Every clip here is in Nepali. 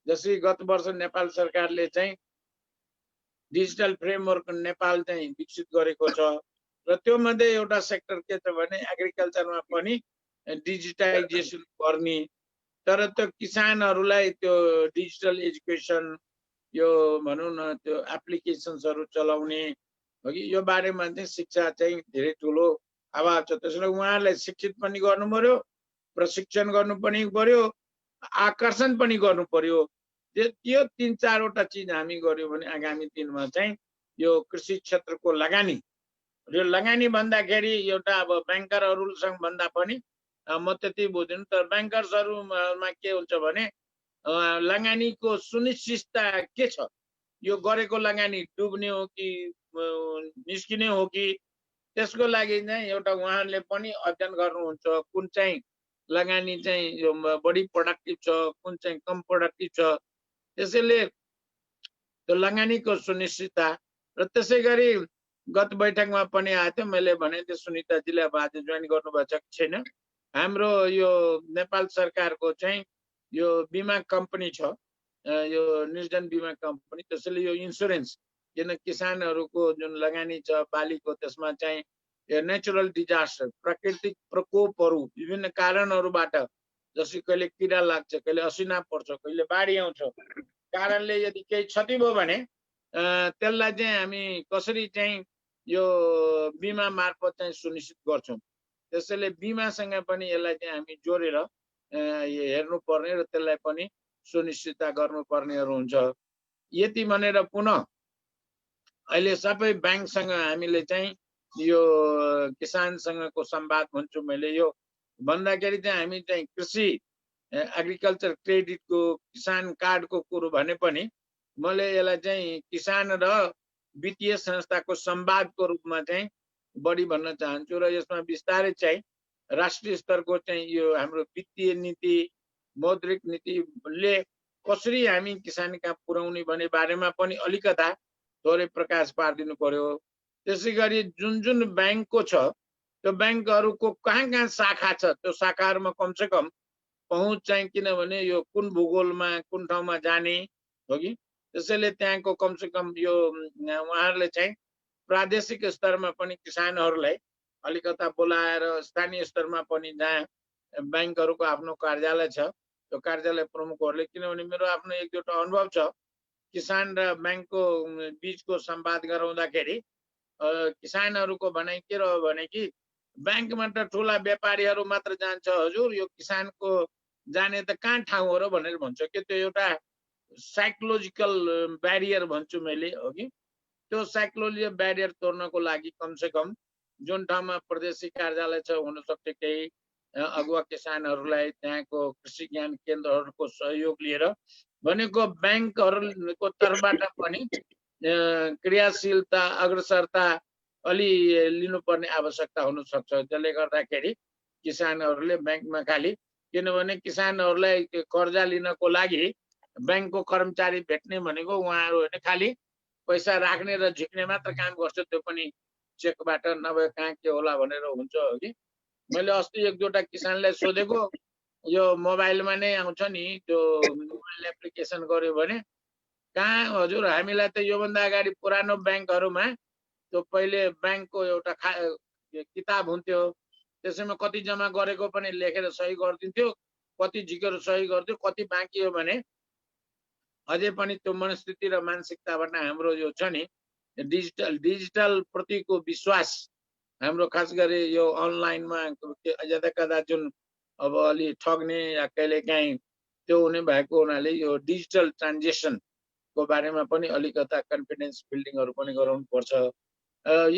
जसरी गत वर्ष नेपाल सरकारले चाहिँ डिजिटल फ्रेमवर्क नेपाल चाहिँ विकसित गरेको छ र त्यो मध्ये एउटा सेक्टर के छ भने एग्रिकल्चरमा पनि डिजिटाइजेसन गर्ने तर त्यो किसानहरूलाई त्यो डिजिटल एजुकेसन यो भनौँ न त्यो एप्लिकेसन्सहरू चलाउने हो कि यो बारेमा चाहिँ शिक्षा चाहिँ धेरै ठुलो अभाव छ त्यसैले उहाँहरूलाई शिक्षित पनि गर्नु पर्यो प्रशिक्षण गर्नु पनि पर्यो आकर्षण पनि गर्नु पर्यो यो 3-4वटा चिज हामी गर्यो भने आगामी दिनमा चाहिँ यो कृषि क्षेत्रको लगानी यो लगानी भन्दाखेरि एउटा अब ब्याङ्करहरूसँग भन्दा पनि म त्यति बुझ्दिनँ तर ब्याङ्कर्सहरूमा के हुन्छ भने लगानीको सुनिश्चितता के छ यो गरेको लगानी डुब्ने हो कि निस्किने हो कि त्यसको लागि चाहिँ एउटा उहाँहरूले पनि अध्ययन गर्नुहुन्छ कुन चाहिँ लगानी चाहिँ यो बढी प्रोडक्टिभ छ कुन चाहिँ कम प्रोडक्टिभ छ त्यसैले त्यो लगानीको सुनिश्चितता र त्यसै गरी गत बैठकमा पनि आएको थियो मैले भने त्यो सुनिताजीले अब आज जोइन गर्नुभएको छ कि छैन हाम्रो यो नेपाल सरकारको चाहिँ यो बिमा कम्पनी छ यो निर्जन बिमा कम्पनी त्यसैले यो इन्सुरेन्स किन किसानहरूको जुन लगानी छ बालीको त्यसमा चाहिँ यो नेचुरल डिजास्टर प्राकृतिक प्रकोपहरू विभिन्न कारणहरूबाट जसै कहिले किरा लाग्छ कहिले असिना पर्छ कहिले बाढी आउँछ कारणले यदि केही क्षति भयो भने त्यसलाई चाहिँ हामी कसरी चाहिँ यो बिमा मार्फत चाहिँ सुनिश्चित गर्छौँ त्यसैले बिमासँग पनि यसलाई चाहिँ हामी जोडेर हेर्नुपर्ने र त्यसलाई पनि सुनिश्चितता गर्नुपर्नेहरू हुन्छ यति भनेर पुनः अहिले सबै ब्याङ्कसँग हामीले चाहिँ यो किसानसँगको संवाद भन्छु मैले यो भन्दाखेरि चाहिँ हामी चाहिँ कृषि एग्रिकल्चर क्रेडिटको किसान कार्डको कुरो भने पनि मैले यसलाई चाहिँ किसान र वित्तीय संस्थाको संवादको रूपमा चाहिँ बढी भन्न चाहन्छु र यसमा विस्तारै चाहिँ राष्ट्रिय स्तरको चाहिँ यो हाम्रो वित्तीय नीति मौद्रिक नीतिले कसरी हामी किसान कहाँ पुर्याउने भन्ने बारेमा पनि अलिकता थोरै प्रकाश पारिदिनु पर्यो त्यसै गरी जुन जुन ब्याङ्कको छ त्यो ब्याङ्कहरूको कहाँ कहाँ शाखा छ त्यो शाखाहरूमा कमसेकम पहुँच चाहिँ किनभने यो कुन भूगोलमा कुन ठाउँमा जाने हो कि त्यसैले त्यहाँको कमसेकम यो उहाँहरूले चाहिँ प्रादेशिक स्तरमा पनि किसानहरूलाई अलिकता बोलाएर स्थानीय स्तरमा पनि जहाँ ब्याङ्कहरूको आफ्नो कार्यालय छ त्यो कार्यालय प्रमुखहरूले किनभने मेरो आफ्नो एक दुईवटा अनुभव छ किसान र ब्याङ्कको बीचको संवाद गराउँदाखेरि किसानहरूको भनाइ के रह्यो भने कि ब्याङ्कमा त ठुला व्यापारीहरू मात्र जान्छ हजुर यो किसानको जाने त कहाँ ठाउँ हो र भनेर भन्छ कि त्यो एउटा साइकोलोजिकल ब्यारियर भन्छु मैले हो कि त्यो साइकोलोजिकल ब्यारियर तोड्नको लागि कमसेकम जुन ठाउँमा प्रदेशिक कार्यालय छ हुनसक्छ केही अगुवा किसानहरूलाई त्यहाँको कृषि ज्ञान केन्द्रहरूको सहयोग लिएर भनेको ब्याङ्कहरूको तर्फबाट पनि क्रियाशीलता अग्रसरता अलि लिनुपर्ने आवश्यकता हुनसक्छ जसले गर्दाखेरि किसानहरूले ब्याङ्कमा खालि किनभने किसानहरूलाई कर्जा लिनको लागि ब्याङ्कको कर्मचारी भेट्ने भनेको उहाँहरू होइन खालि पैसा राख्ने र झिक्ने मात्र काम गर्छ त्यो पनि चेकबाट नभए कहाँ के होला भनेर हुन्छ हो कि मैले अस्ति एक दुईवटा किसानलाई सोधेको यो मोबाइलमा नै आउँछ नि त्यो मोबाइल एप्लिकेसन गर्यो भने कहाँ हजुर हामीलाई त योभन्दा अगाडि पुरानो ब्याङ्कहरूमा त्यो पहिले ब्याङ्कको एउटा किताब हुन्थ्यो त्यसैमा कति जम्मा गरेको पनि लेखेर सही गरिदिन्थ्यो कति झिकेर सही गर्थ्यो कति बाँकी हो भने अझै पनि त्यो मनस्थिति र मानसिकताबाट हाम्रो यो छ नि डिजिटल प्रतिको विश्वास हाम्रो खास गरी यो अनलाइनमा यता कता जुन अब अलि ठग्ने या कहिलेकाहीँ त्यो हुने भएको हुनाले यो डिजिटल ट्रान्जेक्सनको बारेमा पनि अलिकता कन्फिडेन्स बिल्डिङहरू पनि गराउनु पर्छ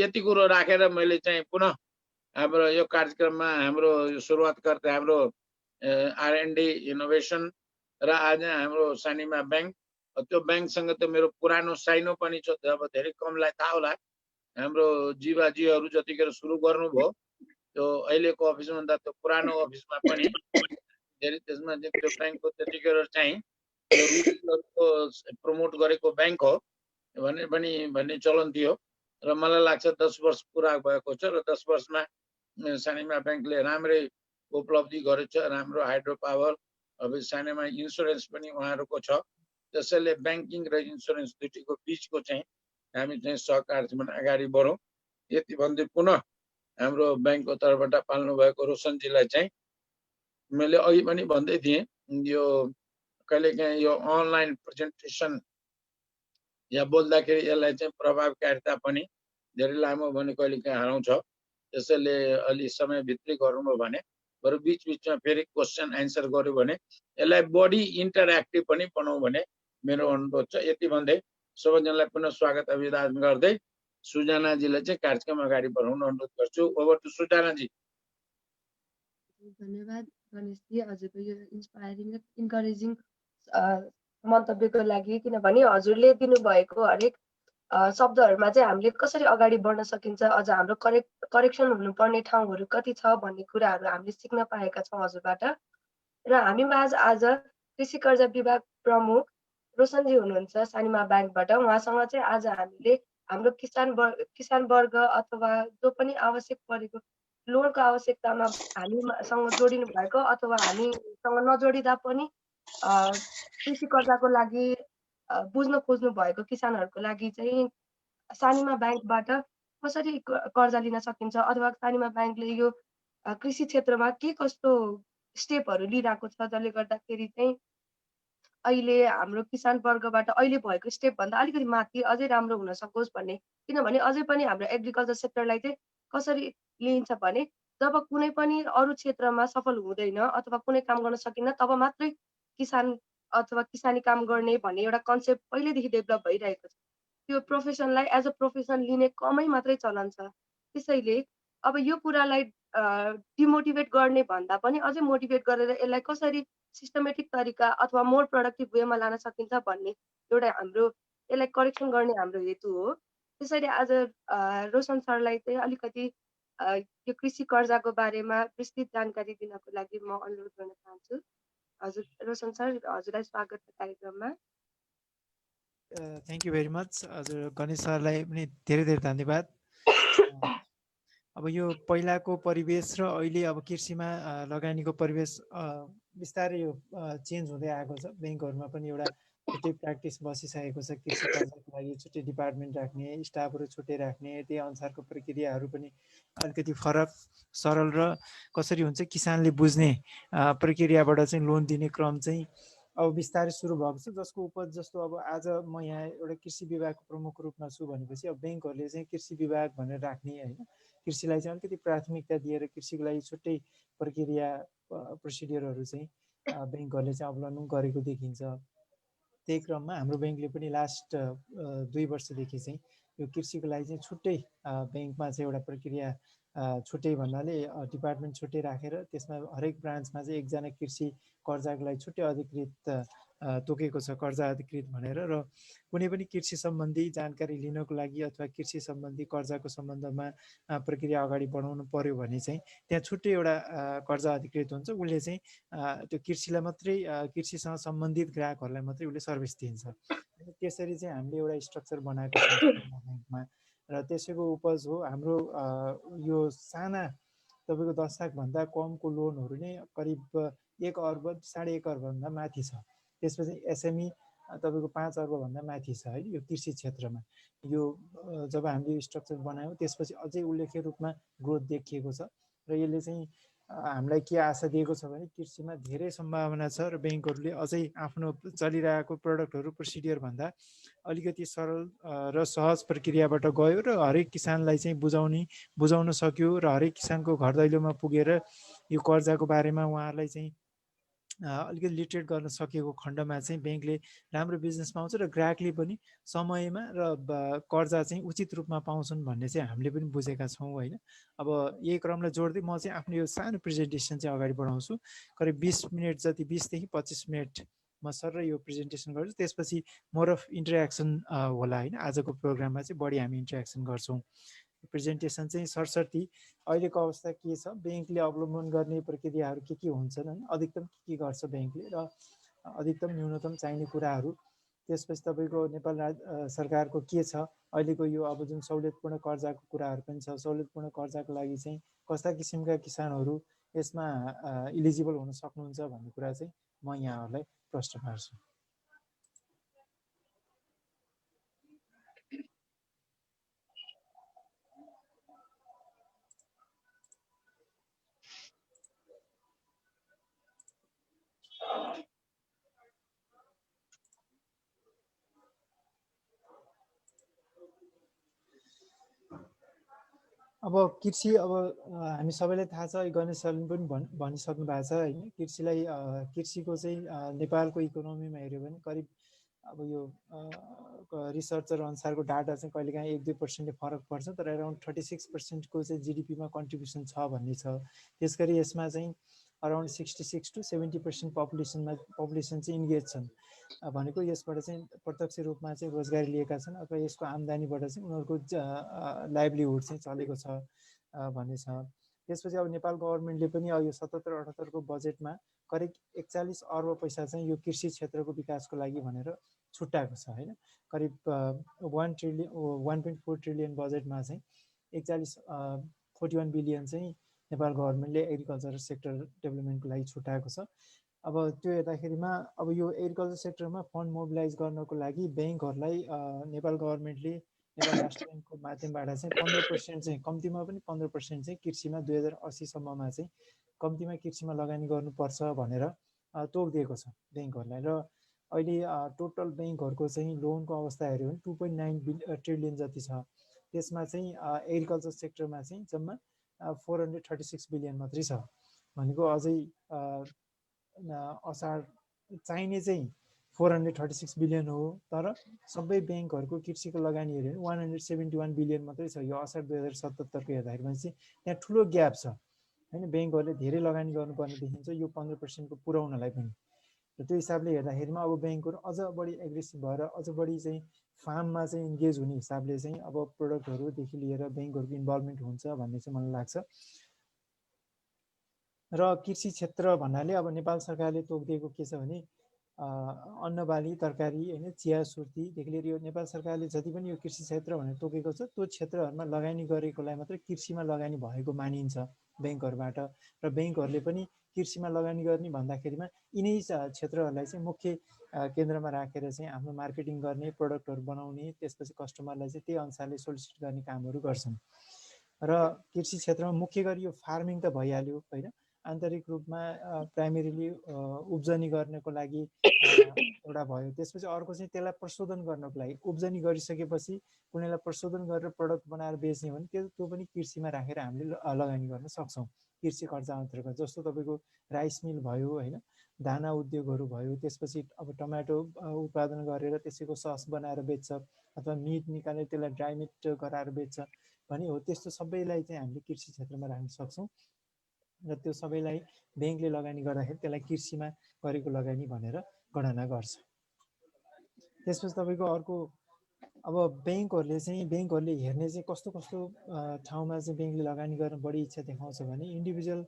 यति कुरो राखेर मैले चाहिँ पुनः हाम्रो यो कार्यक्रममा हाम्रो सुरुवात गर्दा हाम्रो R&D इनोभेसन र आज हाम्रो सानिमा ब्याङ्क त्यो ब्याङ्कसँग त मेरो पुरानो साइनो पनि छ अब धेरै कमलाई थाहा होला हाम्रो जीवाजीहरू जतिखेर सुरु गर्नुभयो त्यो अहिलेको अफिसभन्दा त्यो पुरानो अफिसमा पनि धेरै त्यसमा त्यो ब्याङ्कको त्यतिखेर चाहिँ प्रमोट गरेको ब्याङ्क हो भन्ने चलन थियो र मलाई लाग्छ 10 वर्ष पुरा भएको छ र 10 वर्षमा सानिमा ब्याङ्कले राम्रै उपलब्धि गरेछ राम्रो हाइड्रो पावर अब सानोमा इन्सुरेन्स पनि उहाँहरूको छ। त्यसैले ब्याङ्किङ र इन्सुरेन्स दुईटैको बिचको चाहिँ हामी चाहिँ सहकार्यमा अगाडि बढौँ। यति भन्दै पुनः हाम्रो ब्याङ्कको तर्फबाट पाल्नु भएको रोशनजीलाई चाहिँ मैले अघि पनि भन्दै थिएँ, यो कहिलेकाहीँ यो अनलाइन प्रेजेन्टेसन या बोल्दाखेरि यसलाई चाहिँ प्रभावकारिता पनि धेरै लामो भने कहिलेकाहीँ हराउँछ। त्यसैले अलि समयभित्रै गर्नुभयो भने बरु बिचबिचमा फेरि क्वेसन एन्सर गर्यो भने यसलाई बढी इन्टरेक्टिभ पनि बनाऊ भने मेरो अनुरोध छ। यति भन्दै सबैजनालाई पुनः स्वागत अभिवादन गर्दै सुजनाजीलाई चाहिँ कार्यक्रम अगाडि बढाउन अनुरोध गर्छु। Over to सुजनाजी। धन्यवाद गणेशजी, हजुरको यो इन्सपायरिङ र इन्करेजिङ मन्तव्यको लागि। किनभने हजुरले दिनुभएको हरेक शब्दहरूमा चाहिँ हामीले कसरी अगाडि बढ्न सकिन्छ, अझ हाम्रो करेक्सन हुनुपर्ने ठाउँहरू कति छ भन्ने कुराहरू हामीले सिक्न पाएका छौँ हजुरबाट। र हामीमा आज कृषि कर्जा विभाग प्रमुख रोशनजी हुनुहुन्छ सानिमा ब्याङ्कबाट। उहाँसँग चाहिँ आज हामीले हाम्रो किसान वर्ग अथवा जो पनि आवश्यक परेको लोनको आवश्यकतामा हामीसँग जोडिनु भएको अथवा हामीसँग नजोडिँदा पनि कृषि कर्जाको लागि बुझ्न खोज्नु भएको किसानहरूको लागि चाहिँ सानिमा ब्याङ्कबाट कसरी कर्जा लिन सकिन्छ अथवा सानिमा ब्याङ्कले यो कृषि क्षेत्रमा के कस्तो स्टेपहरू लिइरहेको छ, जसले गर्दाखेरि चाहिँ अहिले हाम्रो किसान वर्गबाट अहिले भएको स्टेपभन्दा अलिकति माथि अझै राम्रो हुन सकोस् भन्ने। किनभने अझै पनि हाम्रो एग्रिकल्चर सेक्टरलाई चाहिँ कसरी लिइन्छ भने जब कुनै पनि अरू क्षेत्रमा सफल हुँदैन अथवा कुनै काम गर्न सकिन्न तब मात्रै किसान अथवा किसानी काम गर्ने भन्ने एउटा कन्सेप्ट पहिल्यैदेखि डेभलप भइरहेको छ। त्यो प्रोफेसनलाई एज अ प्रोफेसन लिने कमै मात्रै चलन छ। त्यसैले अब यो कुरालाई डिमोटिभेट गर्ने भन्दा पनि अझै मोटिभेट गरेर यसलाई कसरी सिस्टमेटिक तरिका अथवा मोर प्रोडक्टिभ वेमा लान सकिन्छ भन्ने एउटा हाम्रो यसलाई करेक्सन गर्ने हाम्रो हेतु हो। त्यसैले आज रोशन सरलाई चाहिँ अलिकति यो कृषि कर्जाको बारेमा विस्तृत जानकारी दिनको लागि म अनुरोध गर्न चाहन्छु। हजुर रोशन सर, हजुरलाई स्वागत छ कार्यक्रममा। Thank you very much. हजुर गणेश सरलाई पनि धेरै धेरै धन्यवाद। अब यो पहिलाको परिवेश र अहिले अब कृषिमा लगानीको परिवेश बिस्तारै यो चेन्ज हुँदै आएको छ। ब्याङ्कहरूमा पनि एउटा छुट्टै प्र्याक्टिस बसिसकेको छ। कृषि कर्जाको लागि छुट्टै डिपार्टमेन्ट राख्ने, स्टाफहरू छुट्टै राख्ने, त्यही अनुसारको प्रक्रियाहरू पनि अलिकति फरक सरल र कसरी हुन्छ किसानले बुझ्ने प्रक्रियाबाट चाहिँ लोन दिने क्रम चाहिँ अब बिस्तारै सुरु भएको छ। जसको उपज जस्तो अब आज म यहाँ एउटा कृषि विभागको प्रमुख रूपमा छु भनेपछि अब ब्याङ्कहरूले चाहिँ कृषि विभाग भनेर राख्ने होइन, कृषिलाई चाहिँ अलिकति प्राथमिकता दिएर कृषिको लागि छुट्टै प्रक्रिया प्रोसिडियरहरू चाहिँ ब्याङ्कहरूले चाहिँ अवलम्बन गरेको देखिन्छ। त्यही क्रममा हाम्रो ब्याङ्कले पनि लास्ट 2 वर्षदेखि चाहिँ यो कृषिको लागि चाहिँ छुट्टै ब्याङ्कमा चाहिँ एउटा प्रक्रिया छुट्टै भन्नाले डिपार्टमेन्ट छुट्टै राखेर त्यसमा हरेक ब्रान्चमा चाहिँ एकजना कृषि कर्जाको लागि छुट्टै अधिकृत तोकेको छ, कर्जा अधिकृत भनेर। र कुनै पनि कृषि सम्बन्धी जानकारी लिनको लागि अथवा कृषि सम्बन्धी कर्जाको सम्बन्धमा प्रक्रिया अगाडि बढाउनु पर्यो भने चाहिँ त्यहाँ छुट्टै एउटा कर्जा अधिकृत हुन्छ। उसले चाहिँ त्यो कृषिलाई मात्रै कृषिसँग सम्बन्धित ग्राहकहरूलाई मात्रै उसले सर्भिस दिन्छ। त्यसरी चाहिँ हामीले एउटा स्ट्रक्चर बनाएको छ ब्याङ्कमा र त्यसैको उपज हो हाम्रो यो साना तपाईँको 10 लाखभन्दा कमको लोनहरू नै करिब 1 अर्ब 1.5 अर्बभन्दा माथि छ। त्यसपछि एसएमई तपाईँको 5 अर्बभन्दा माथि छ है यो कृषि क्षेत्रमा। यो जब हामीले स्ट्रक्चर बनायौँ त्यसपछि अझै उल्लेख्य रूपमा ग्रोथ देखिएको छ र यसले चाहिँ हामीलाई के आशा दिएको छ भने कृषिमा धेरै सम्भावना छ र ब्याङ्कहरूले अझै आफ्नो चलिरहेको प्रडक्टहरू प्रोसिडियर भन्दा अलिकति सरल र सहज प्रक्रियाबाट गयो र हरेक किसानलाई चाहिँ बुझाउन सक्यो र हरेक किसानको घर दैलोमा पुगेर यो कर्जाको बारेमा उहाँहरूलाई चाहिँ अलिकति लिटरेट गर्न सकेको खण्डमा चाहिँ ब्याङ्कले राम्रो बिजनेस पाउँछ र ग्राहकले पनि समयमा र कर्जा चाहिँ उचित रूपमा पाउँछन् भन्ने चाहिँ हामीले पनि बुझेका छौँ होइन। अब यही क्रमलाई जोड्दै म चाहिँ आफ्नो यो सानो प्रेजेन्टेसन चाहिँ अगाडि बढाउँछु। करिब 20 मिनट जति, 20 देखि 25 मिनट म सर र यो प्रेजेन्टेसन गर्छु। त्यसपछि मोर अफ इन्टरेक्सन होला होइन। आजको प्रोग्राममा चाहिँ बढी हामी इन्टरेक्सन गर्छौँ। प्रेजेन्टेसन चाहिँ सरसर्ती अहिलेको अवस्था के छ, ब्याङ्कले अवलम्बन गर्ने प्रक्रियाहरू के हुन्छन् होइन, अधिकतम के गर्छ ब्याङ्कले र अधिकतम न्यूनतम चाहिने कुराहरू, त्यसपछि तपाईँको नेपाल सरकारको के छ अहिलेको यो अब जुन सहुलियतपूर्ण कर्जाको कुराहरू पनि छ। सहुलियतपूर्ण कर्जाको लागि चाहिँ कस्ता किसिमका किसानहरू यसमा इलिजिबल हुन सक्नुहुन्छ भन्ने कुरा चाहिँ म म यहाँहरूलाई प्रश्न पार्छु। अब कृषि अब हामी सबैलाई थाहा छ, गणेश सरले पनि भनिसक्नु भएको छ होइन। कृषिलाई कृषिको चाहिँ नेपालको इकोनोमीमा हेऱ्यो भने करिब अब यो रिसर्चर अनुसारको डाटा चाहिँ कहिलेकाहीँ 1-2% फरक पर्छ, तर अराउन्ड 36% चाहिँ जिडिपीमा कन्ट्रिब्युसन छ भन्ने छ। त्यस गरी यसमा चाहिँ अराउन्ड 66 to 70% पपुलेसन चाहिँ इन्गेज छन्। भनेको यसबाट चाहिँ प्रत्यक्ष रूपमा चाहिँ रोजगारी लिएका छन् अथवा यसको आम्दानीबाट चाहिँ उनीहरूको लाइभलीहुड चाहिँ चलेको छ भन्ने छ। त्यसपछि अब नेपाल गभर्मेन्टले पनि यो 77-78 को बजेटमा करिब 41 अर्ब पैसा चाहिँ यो कृषि क्षेत्रको विकासको लागि भनेर छुट्याएको छ होइन। करिब 1.4 ट्रिलियन बजेटमा चाहिँ 41 बिलियन चाहिँ नेपाल गभर्मेन्टले एग्रिकल्चर सेक्टर डेभलपमेन्टको लागि छुट्याएको छ। अब त्यो हेर्दाखेरिमा अब यो एग्रिकल्चर सेक्टरमा फन्ड मोबिलाइज गर्नको लागि ब्याङ्कहरूलाई नेपाल गभर्मेन्टले नेपाल राष्ट्र ब्याङ्कको माध्यमबाट चाहिँ 15% चाहिँ कम्तीमा पनि 15% चाहिँ कृषिमा 2080 सम्ममा चाहिँ कम्तीमा कृषिमा लगानी गर्नुपर्छ भनेर तोकिदिएको छ ब्याङ्कहरूलाई। र अहिले टोटल ब्याङ्कहरूको चाहिँ लोनको अवस्था हेऱ्यो भने 2.9 ट्रिलियन जति छ। त्यसमा चाहिँ एग्रिकल्चर सेक्टरमा चाहिँ जम्मा 436 बिलियन मात्रै छ। भनेको अझै असार चाहिने चाहिँ 436 बिलियन हो, तर सबै ब्याङ्कहरूको कृषिको लगानी हेऱ्यो भने 171 बिलियन मात्रै छ। यो असार 2077 को हेर्दाखेरि चाहिँ त्यहाँ ठुलो ग्याप छ होइन। ब्याङ्कहरूले धेरै लगानी गर्नुपर्ने देखिन्छ यो 15% को पुर्याउनलाई पनि। र त्यो हिसाबले हेर्दाखेरिमा अब ब्याङ्कहरू अझ बढी एग्रेसिभ भएर अझ बढी चाहिँ फार्ममा चाहिँ इन्गेज हुने हिसाबले चाहिँ अब प्रोडक्टहरूदेखि लिएर ब्याङ्कहरूको इन्भल्भमेन्ट हुन्छ भन्ने चाहिँ मलाई लाग्छ। र कृषि क्षेत्र भन्नाले अब नेपाल सरकारले तोकिदिएको के छ भने अन्न बाली तरकारी होइन चिया सुर्तीदेखि लिएर यो नेपाल सरकारले जति पनि यो कृषि क्षेत्र भनेर तोकेको छ त्यो क्षेत्रहरूमा लगानी गरेकोलाई मात्रै कृषिमा लगानी भएको मानिन्छ ब्याङ्कहरूबाट। र ब्याङ्कहरूले पनि कृषिमा लगानी गर्ने भन्दाखेरिमा यिनै क्षेत्रहरूलाई चाहिँ मुख्य केन्द्रमा राखेर चाहिँ आफ्नो मार्केटिङ गर्ने, प्रोडक्टहरू बनाउने, त्यसपछि कस्टमरलाई चाहिँ त्यही अनुसारले सोलिसिट गर्ने कामहरू गर्छन्। र कृषि क्षेत्रमा मुख्य गरी यो फार्मिङ त भइहाल्यो होइन। आन्तरिक रूपमा प्राइमेरीली उब्जनी गर्नको लागि एउटा भयो। त्यसपछि अर्को चाहिँ त्यसलाई प्रशोधन गर्नको लागि उब्जनी गरिसकेपछि कुनैलाई प्रशोधन गरेर प्रडक्ट बनाएर बेच्ने हो भने त्यो पनि कृषिमा राखेर हामीले लगानी गर्न सक्छौँ कृषि कर्जा अन्तर्गत। जस्तो तपाईँको राइस मिल भयो होइन, दाना उद्योगहरू भयो, त्यसपछि अब टमाटो उत्पादन गरेर त्यसैको सस बनाएर बेच्छ अथवा मिट निकालेर त्यसलाई ड्राई मिट गराएर बेच्छ भने हो। त्यस्तो सबैलाई चाहिँ हामीले कृषि क्षेत्रमा राख्न सक्छौँ। र त्यो सबैलाई ब्याङ्कले लगानी गर्दाखेरि त्यसलाई कृषिमा गरेको लगानी भनेर गणना गर्छ। त्यसपछि तपाईँको अर्को अब ब्याङ्कहरूले हेर्ने चाहिँ कस्तो ठाउँमा चाहिँ ब्याङ्कले लगानी गर्न बढी इच्छा देखाउँछ भने इन्डिभिजुअल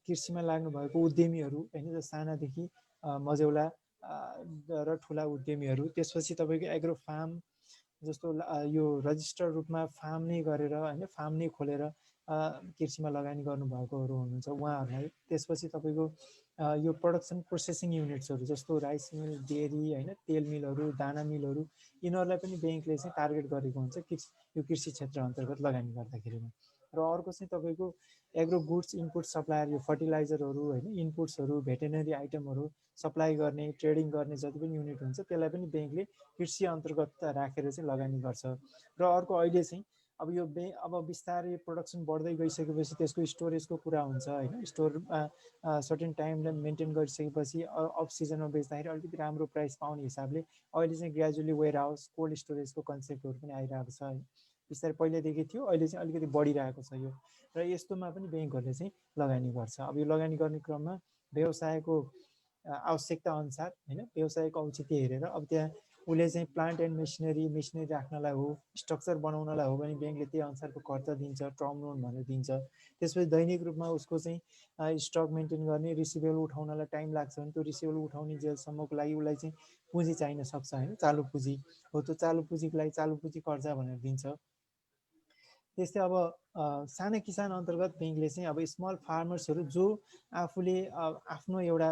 कृषिमा लाग्नु भएको उद्यमीहरू होइन, सानादेखि मझौला र ठुला उद्यमीहरू। त्यसपछि तपाईँको एग्रो फार्म जस्तो यो रजिस्टर्ड रूपमा फार्म नै गरेर होइन, फार्म नै खोलेर कृषिमा लगानी गर्नुभएकोहरू हुनुहुन्छ उहाँहरूलाई। त्यसपछि तपाईँको यो प्रोडक्सन प्रोसेसिङ युनिट्सहरू जस्तो राइस मिल, डेरी होइन, तेल मिलहरू, दाना मिलहरू, यिनीहरूलाई पनि ब्याङ्कले चाहिँ टार्गेट गरेको हुन्छ यो कृषि क्षेत्र अन्तर्गत लगानी गर्दाखेरिमा। र अर्को चाहिँ तपाईँको एग्रो गुड्स इनपुट सप्लायर, यो फर्टिलाइजरहरू होइन, इनपुट्सहरू, भेटेनरी आइटमहरू सप्लाई गर्ने, ट्रेडिङ गर्ने जति पनि युनिट हुन्छ त्यसलाई पनि ब्याङ्कले कृषि अन्तर्गत राखेर चाहिँ लगानी गर्छ। र अर्को अहिले चाहिँ अब यो अब बिस्तारै प्रोडक्सन बढ्दै गइसकेपछि त्यसको स्टोरेजको कुरा हुन्छ होइन। स्टोरमा सर्टेन टाइमलाई मेन्टेन गरिसकेपछि अफ सिजनमा बेच्दाखेरि अलिकति राम्रो प्राइस पाउने हिसाबले अहिले चाहिँ ग्रेजुअली वेयर हाउस, कोल्ड स्टोरेजको कन्सेप्टहरू पनि आइरहेको छ होइन। बिस्तारै पहिल्यैदेखि थियो, अहिले चाहिँ अलिकति बढिरहेको छ यो। र यस्तोमा पनि ब्याङ्कहरूले चाहिँ लगानी गर्छ। अब यो लगानी गर्ने क्रममा व्यवसायको आवश्यकता अनुसार होइन, व्यवसायको औचित्य हेरेर अब त्यहाँ उसले चाहिँ प्लान्ट एन्ड मेसिनरी राख्नलाई हो, स्ट्रक्चर बनाउनलाई हो भने ब्याङ्कले त्यही अनुसारको कर्जा दिन्छ, टर्म लोन भनेर दिन्छ। त्यसपछि दैनिक रूपमा उसको चाहिँ स्टक मेन्टेन गर्ने, रिसिभेबल उठाउनलाई टाइम लाग्छ भने त्यो रिसिभेबल उठाउने जेलसम्मको लागि उसलाई चाहिँ पुँजी चाहिन सक्छ होइन, चालु पुँजी हो। त्यो चालु पुँजीको लागि चालु पुँजी कर्जा भनेर दिन्छ। त्यस्तै अब साना किसान अन्तर्गत ब्याङ्कले चाहिँ अब स्मल फार्मर्सहरू जो आफूले आफ्नो एउटा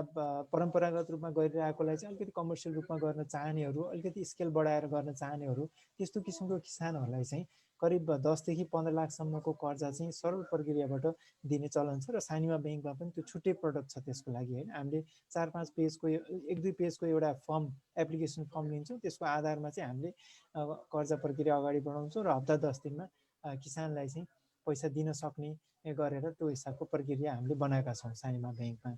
परम्परागत रूपमा गरिरहेकोलाई चाहिँ अलिकति कमर्सियल रूपमा गर्न चाहनेहरू, अलिकति स्केल बढाएर गर्न चाहनेहरू, त्यस्तो किसिमको किसानहरूलाई चाहिँ करिब 10 देखि 15 लाखसम्मको कर्जा चाहिँ सरल प्रक्रियाबाट दिने चलन छ र सानीमा ब्याङ्कमा पनि त्यो छुट्टै प्रडक्ट छ त्यसको लागि होइन। हामीले 4-5 पेजको 1-2 पेजको एउटा फर्म एप्लिकेसन फर्म लिन्छौँ, त्यसको आधारमा चाहिँ हामीले कर्जा प्रक्रिया अगाडि बढाउँछौँ र हप्ता 10 दिनमा किसानलाई चाहिँ पैसा दिन सक्ने गरेर त्यो हिसाबको प्रक्रिया हामीले बनाएका छौँ सानीमा ब्याङ्कमा।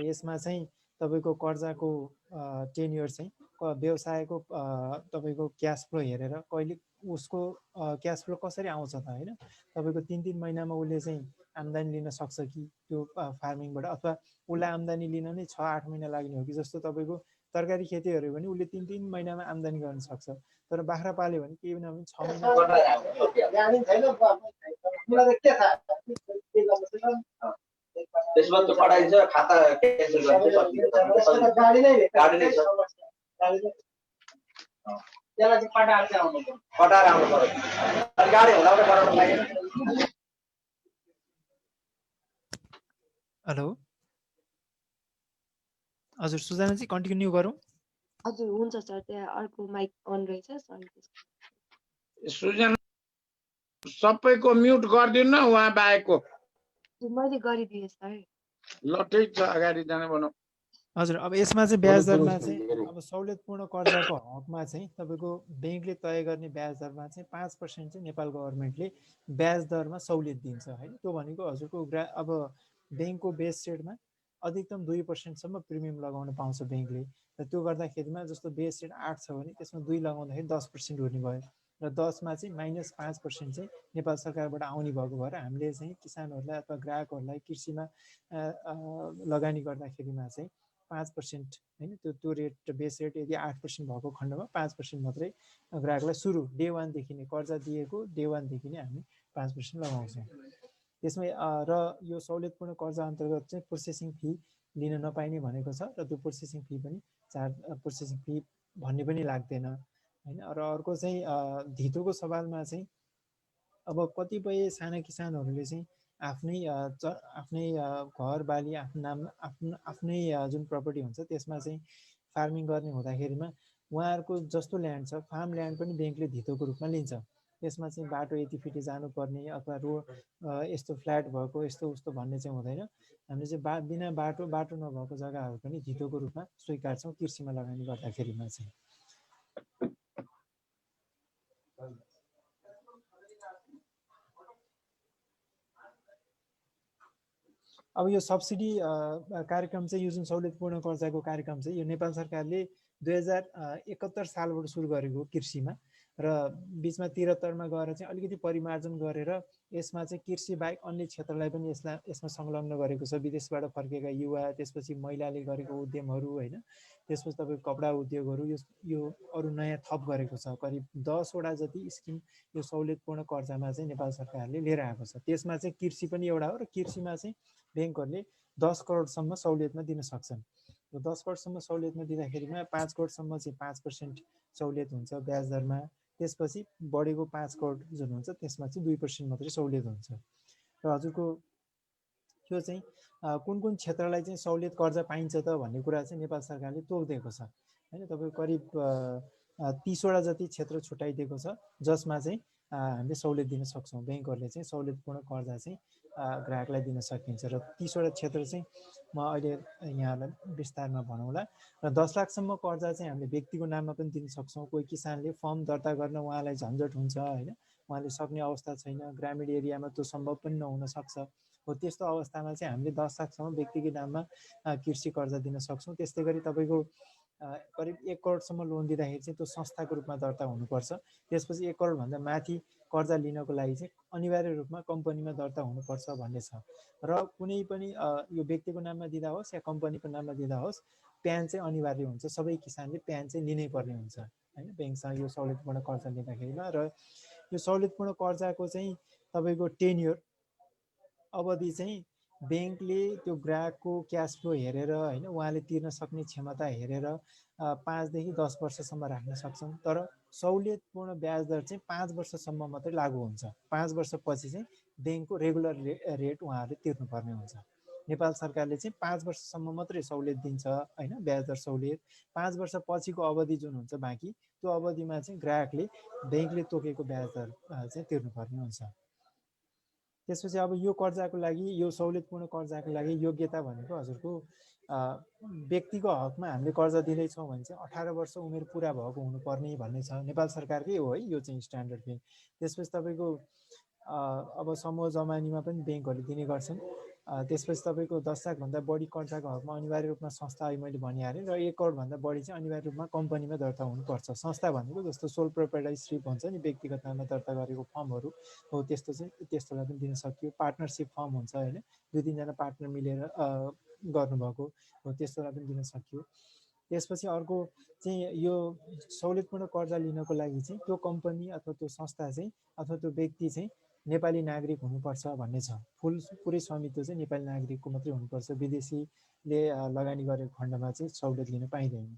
यसमा चाहिँ तपाईँको कर्जाको टेन्युर चाहिँ व्यवसायको तपाईँको क्यास फ्लो हेरेर कहिले उसको क्यास फ्लो कसरी आउँछ त होइन। तपाईँको 3-3 महिनामा उसले चाहिँ आम्दानी लिन सक्छ कि त्यो फार्मिङबाट, अथवा उसलाई आम्दानी लिन नै 6-8 महिना लाग्ने हो कि। जस्तो तपाईँको तरकारी खेती हेऱ्यो भने उसले 3-3 महिनामा आम्दानी गर्न सक्छ, तर बाख्रा पाल्यो भने केही नभए 6 महिना। त्यसमा त्यो पठाइन्छ, खाता क्यान्सल गर्छ, गाडी नै छ, त्यसलाई चाहिँ पटाएर आउनु पर्यो, गाडी हुँदा गराउनु लागि। हेलो हजुर सुजना जी, कन्टिन्यू गरौँ। हजुर हुन्छ सर, त्यहाँ अर्को माइक अन रहेछ सर। सुजना सबैको म्युट गरिदिनु न उहाँ बाहेकको। मैले गरिदिएँ सर। ल ठिक छ, अगाडि जाने भनौँ। हजुर, अब यसमा चाहिँ ब्याज दरमा चाहिँ अब सहुलियतपूर्ण कर्जाको हकमा चाहिँ तपाईँको ब्याङ्कले तय गर्ने ब्याज दरमा चाहिँ 5% चाहिँ नेपाल गभर्मेन्टले ब्याज दरमा सहुलियत दिन्छ होइन। त्यो भनेको हजुरको अब ब्याङ्कको बेस रेटमा अधिकतम 2% प्रिमियम लगाउन पाउँछ ब्याङ्कले। र त्यो गर्दाखेरिमा जस्तो बेस रेट 8 छ भने त्यसमा 2 लगाउँदाखेरि 10% हुने भयो र 10मा चाहिँ -5% चाहिँ नेपाल सरकारबाट आउने भएको भएर हामीले चाहिँ किसानहरूलाई अथवा ग्राहकहरूलाई कृषिमा लगानी गर्दाखेरिमा चाहिँ 5% होइन। त्यो रेट बेस रेट यदि 8% भएको खण्डमा 5% मात्रै ग्राहकलाई सुरु डे 1 देखि नै कर्जा दिएको डे 1 देखि नै हामी 5% लगाउँछौँ त्यसमै। र यो सहुलियतपूर्ण कर्जा अन्तर्गत चाहिँ प्रोसेसिङ फी लिन नपाइने भनेको छ र त्यो प्रोसेसिङ फी पनि प्रोसेसिङ फी भन्ने पनि लाग्दैन होइन। र अर्को चाहिँ धितोको सवालमा चाहिँ अब कतिपय साना किसानहरूले चाहिँ आफ्नै घर बाली आफ्नो नाम आफ्नै जुन प्रपर्टी हुन्छ त्यसमा चाहिँ फार्मिङ गर्ने हुँदाखेरिमा उहाँहरूको जस्तो ल्यान्ड छ फार्म ल्यान्ड पनि ब्याङ्कले धितोको रूपमा लिन्छ। त्यसमा चाहिँ बाटो यति फिटे जानुपर्ने अथवा रोड यस्तो फ्ल्याट भएको यस्तो उस्तो भन्ने चाहिँ हुँदैन। हामीले चाहिँ बिना बाटो नभएको जग्गाहरू पनि धितोको रूपमा स्वीकार्छौँ कृषिमा लगानी गर्दाखेरिमा चाहिँ। अब यो सब्सिडी कार्यक्रम चाहिँ यो जुन सहुलियतपूर्ण कर्जाको कार्यक्रम चाहिँ यो नेपाल सरकारले 2071 सालबाट सुरु गरेको कृषिमा र बिचमा 73मा गएर चाहिँ अलिकति परिमार्जन गरेर यसमा चाहिँ कृषि बाहेक अन्य क्षेत्रलाई पनि यसमा संलग्न गरेको छ। विदेशबाट फर्केका युवा, त्यसपछि महिलाले गरेको उद्यमहरू होइन, त्यसपछि तपाईँको कपडा उद्योगहरू यो अरू नयाँ थप गरेको छ। करिब 10 वटा जति स्किम यो सहुलियतपूर्ण कर्जामा चाहिँ नेपाल सरकारले लिएर आएको छ। त्यसमा चाहिँ कृषि पनि एउटा हो र कृषिमा चाहिँ ब्याङ्कहरूले 10 करोडसम्म सहुलियतमा दिन सक्छन्। र 10 करोडसम्म सहुलियतमा दिँदाखेरिमा 5 करोडसम्म चाहिँ 5% सहुलियत हुन्छ ब्याज दरमा। त्यसपछि बढेको 5 करोड जुन हुन्छ त्यसमा चाहिँ 2% मात्रै सहुलियत हुन्छ। र हजुरको यो चाहिँ कुन कुन क्षेत्रलाई चाहिँ सहुलियत कर्जा पाइन्छ त भन्ने कुरा चाहिँ नेपाल सरकारले तोकिदिएको छ होइन। तपाईँको करिब 30 वटा जति क्षेत्र छुट्याइदिएको छ जसमा चाहिँ हामीले सहुलियत दिन सक्छौँ। ब्याङ्कहरूले चाहिँ सहुलियतपूर्ण कर्जा चाहिँ ग्राहकलाई दिन सकिन्छ। र 30 वटा क्षेत्र चाहिँ म अहिले यहाँलाई विस्तारमा भनौँला। र 10 लाखसम्म कर्जा चाहिँ हामीले व्यक्तिको नाममा पनि दिन सक्छौँ। कोही किसानले फर्म दर्ता गर्न उहाँलाई झन्झट हुन्छ होइन, उहाँले सक्ने अवस्था छैन, ग्रामीण एरियामा त्यो सम्भव पनि नहुन सक्छ। हो त्यस्तो अवस्थामा चाहिँ हामीले 10 लाखसम्म व्यक्तिको नाममा कृषि कर्जा दिन सक्छौँ। त्यस्तै गरी तपाईँको करिब 1 करोडसम्म लोन दिँदाखेरि चाहिँ त्यो संस्थाको रूपमा दर्ता हुनुपर्छ। त्यसपछि 1 करोडभन्दा माथि कर्जा लिनको लागि चाहिँ अनिवार्य रूपमा कम्पनीमा दर्ता हुनुपर्छ भन्ने छ। र कुनै पनि यो व्यक्तिको नाममा दिँदा होस् या कम्पनीको नाममा दिँदा होस् प्यान चाहिँ अनिवार्य हुन्छ। सबै किसानले प्यान चाहिँ लिनै पर्ने हुन्छ होइन ब्याङ्कसँग यो सहुलियतपूर्ण कर्जा लिँदाखेरिमा। र यो सहुलियतपूर्ण कर्जाको चाहिँ तपाईँको टेन्युर अवधि चाहिँ ब्याङ्कले त्यो ग्राहकको क्यास फ्लो हेरेर होइन उहाँले तिर्न सक्ने क्षमता हेरेर 5 देखि 10 वर्षसम्म राख्न सक्छन्। तर सहुलियतपूर्ण ब्याज दर चाहिँ 5 वर्षसम्म मात्रै लागू हुन्छ। 5 वर्षपछि चाहिँ ब्याङ्कको रेगुलर रेट उहाँहरूले तिर्नुपर्ने हुन्छ। नेपाल सरकारले चाहिँ 5 वर्षसम्म मात्रै सहुलियत दिन्छ होइन, ब्याज दर सहुलियत। 5 वर्षपछिको अवधि जुन हुन्छ बाँकी, त्यो अवधिमा चाहिँ ग्राहकले ब्याङ्कले तोकेको ब्याज दर चाहिँ तिर्नुपर्ने हुन्छ। त्यसपछि अब यो कर्जाको लागि, यो सहुलियतपूर्ण कर्जाको लागि योग्यता भनेको हजुरको व्यक्तिको हकमा हामीले कर्जा दिँदैछौँ भने चाहिँ 18 वर्ष उमेर पुरा भएको हुनुपर्ने भन्ने छ। नेपाल सरकारकै हो है यो चाहिँ स्ट्यान्डर्ड फी। त्यसपछि तपाईँको अब समूह जमानीमा पनि ब्याङ्कहरूले दिने गर्छन्। त्यसपछि तपाईँको 10 लाखभन्दा बढी कर्जाको हकमा अनिवार्य रूपमा संस्था अहिले मैले भनिहालेँ, र 1 करोडभन्दा बढी चाहिँ अनिवार्य रूपमा कम्पनीमा दर्ता हुनुपर्छ। संस्था भनेको जस्तो सोल प्रोप्राइटरसिप हुन्छ नि, व्यक्तिगत नाममा दर्ता गरेको फर्महरू हो, त्यस्तो चाहिँ त्यस्तोलाई पनि दिन सकियो। पार्टनरसिप फर्म हुन्छ होइन, 2-3 जना पार्टनर मिलेर गर्नुभएको हो, त्यस्तोलाई पनि दिन सकियो। त्यसपछि अर्को चाहिँ यो सहुलियतपूर्ण कर्जा लिनको लागि चाहिँ त्यो कम्पनी अथवा त्यो संस्था चाहिँ अथवा त्यो व्यक्ति चाहिँ नेपाली नागरिक हुनुपर्छ भन्ने छ। पुरै स्वामित्व चाहिँ नेपाली नागरिकको मात्रै हुनुपर्छ। विदेशीले लगानी गरेको खण्डमा चाहिँ सहुलियत लिन पाइँदैन।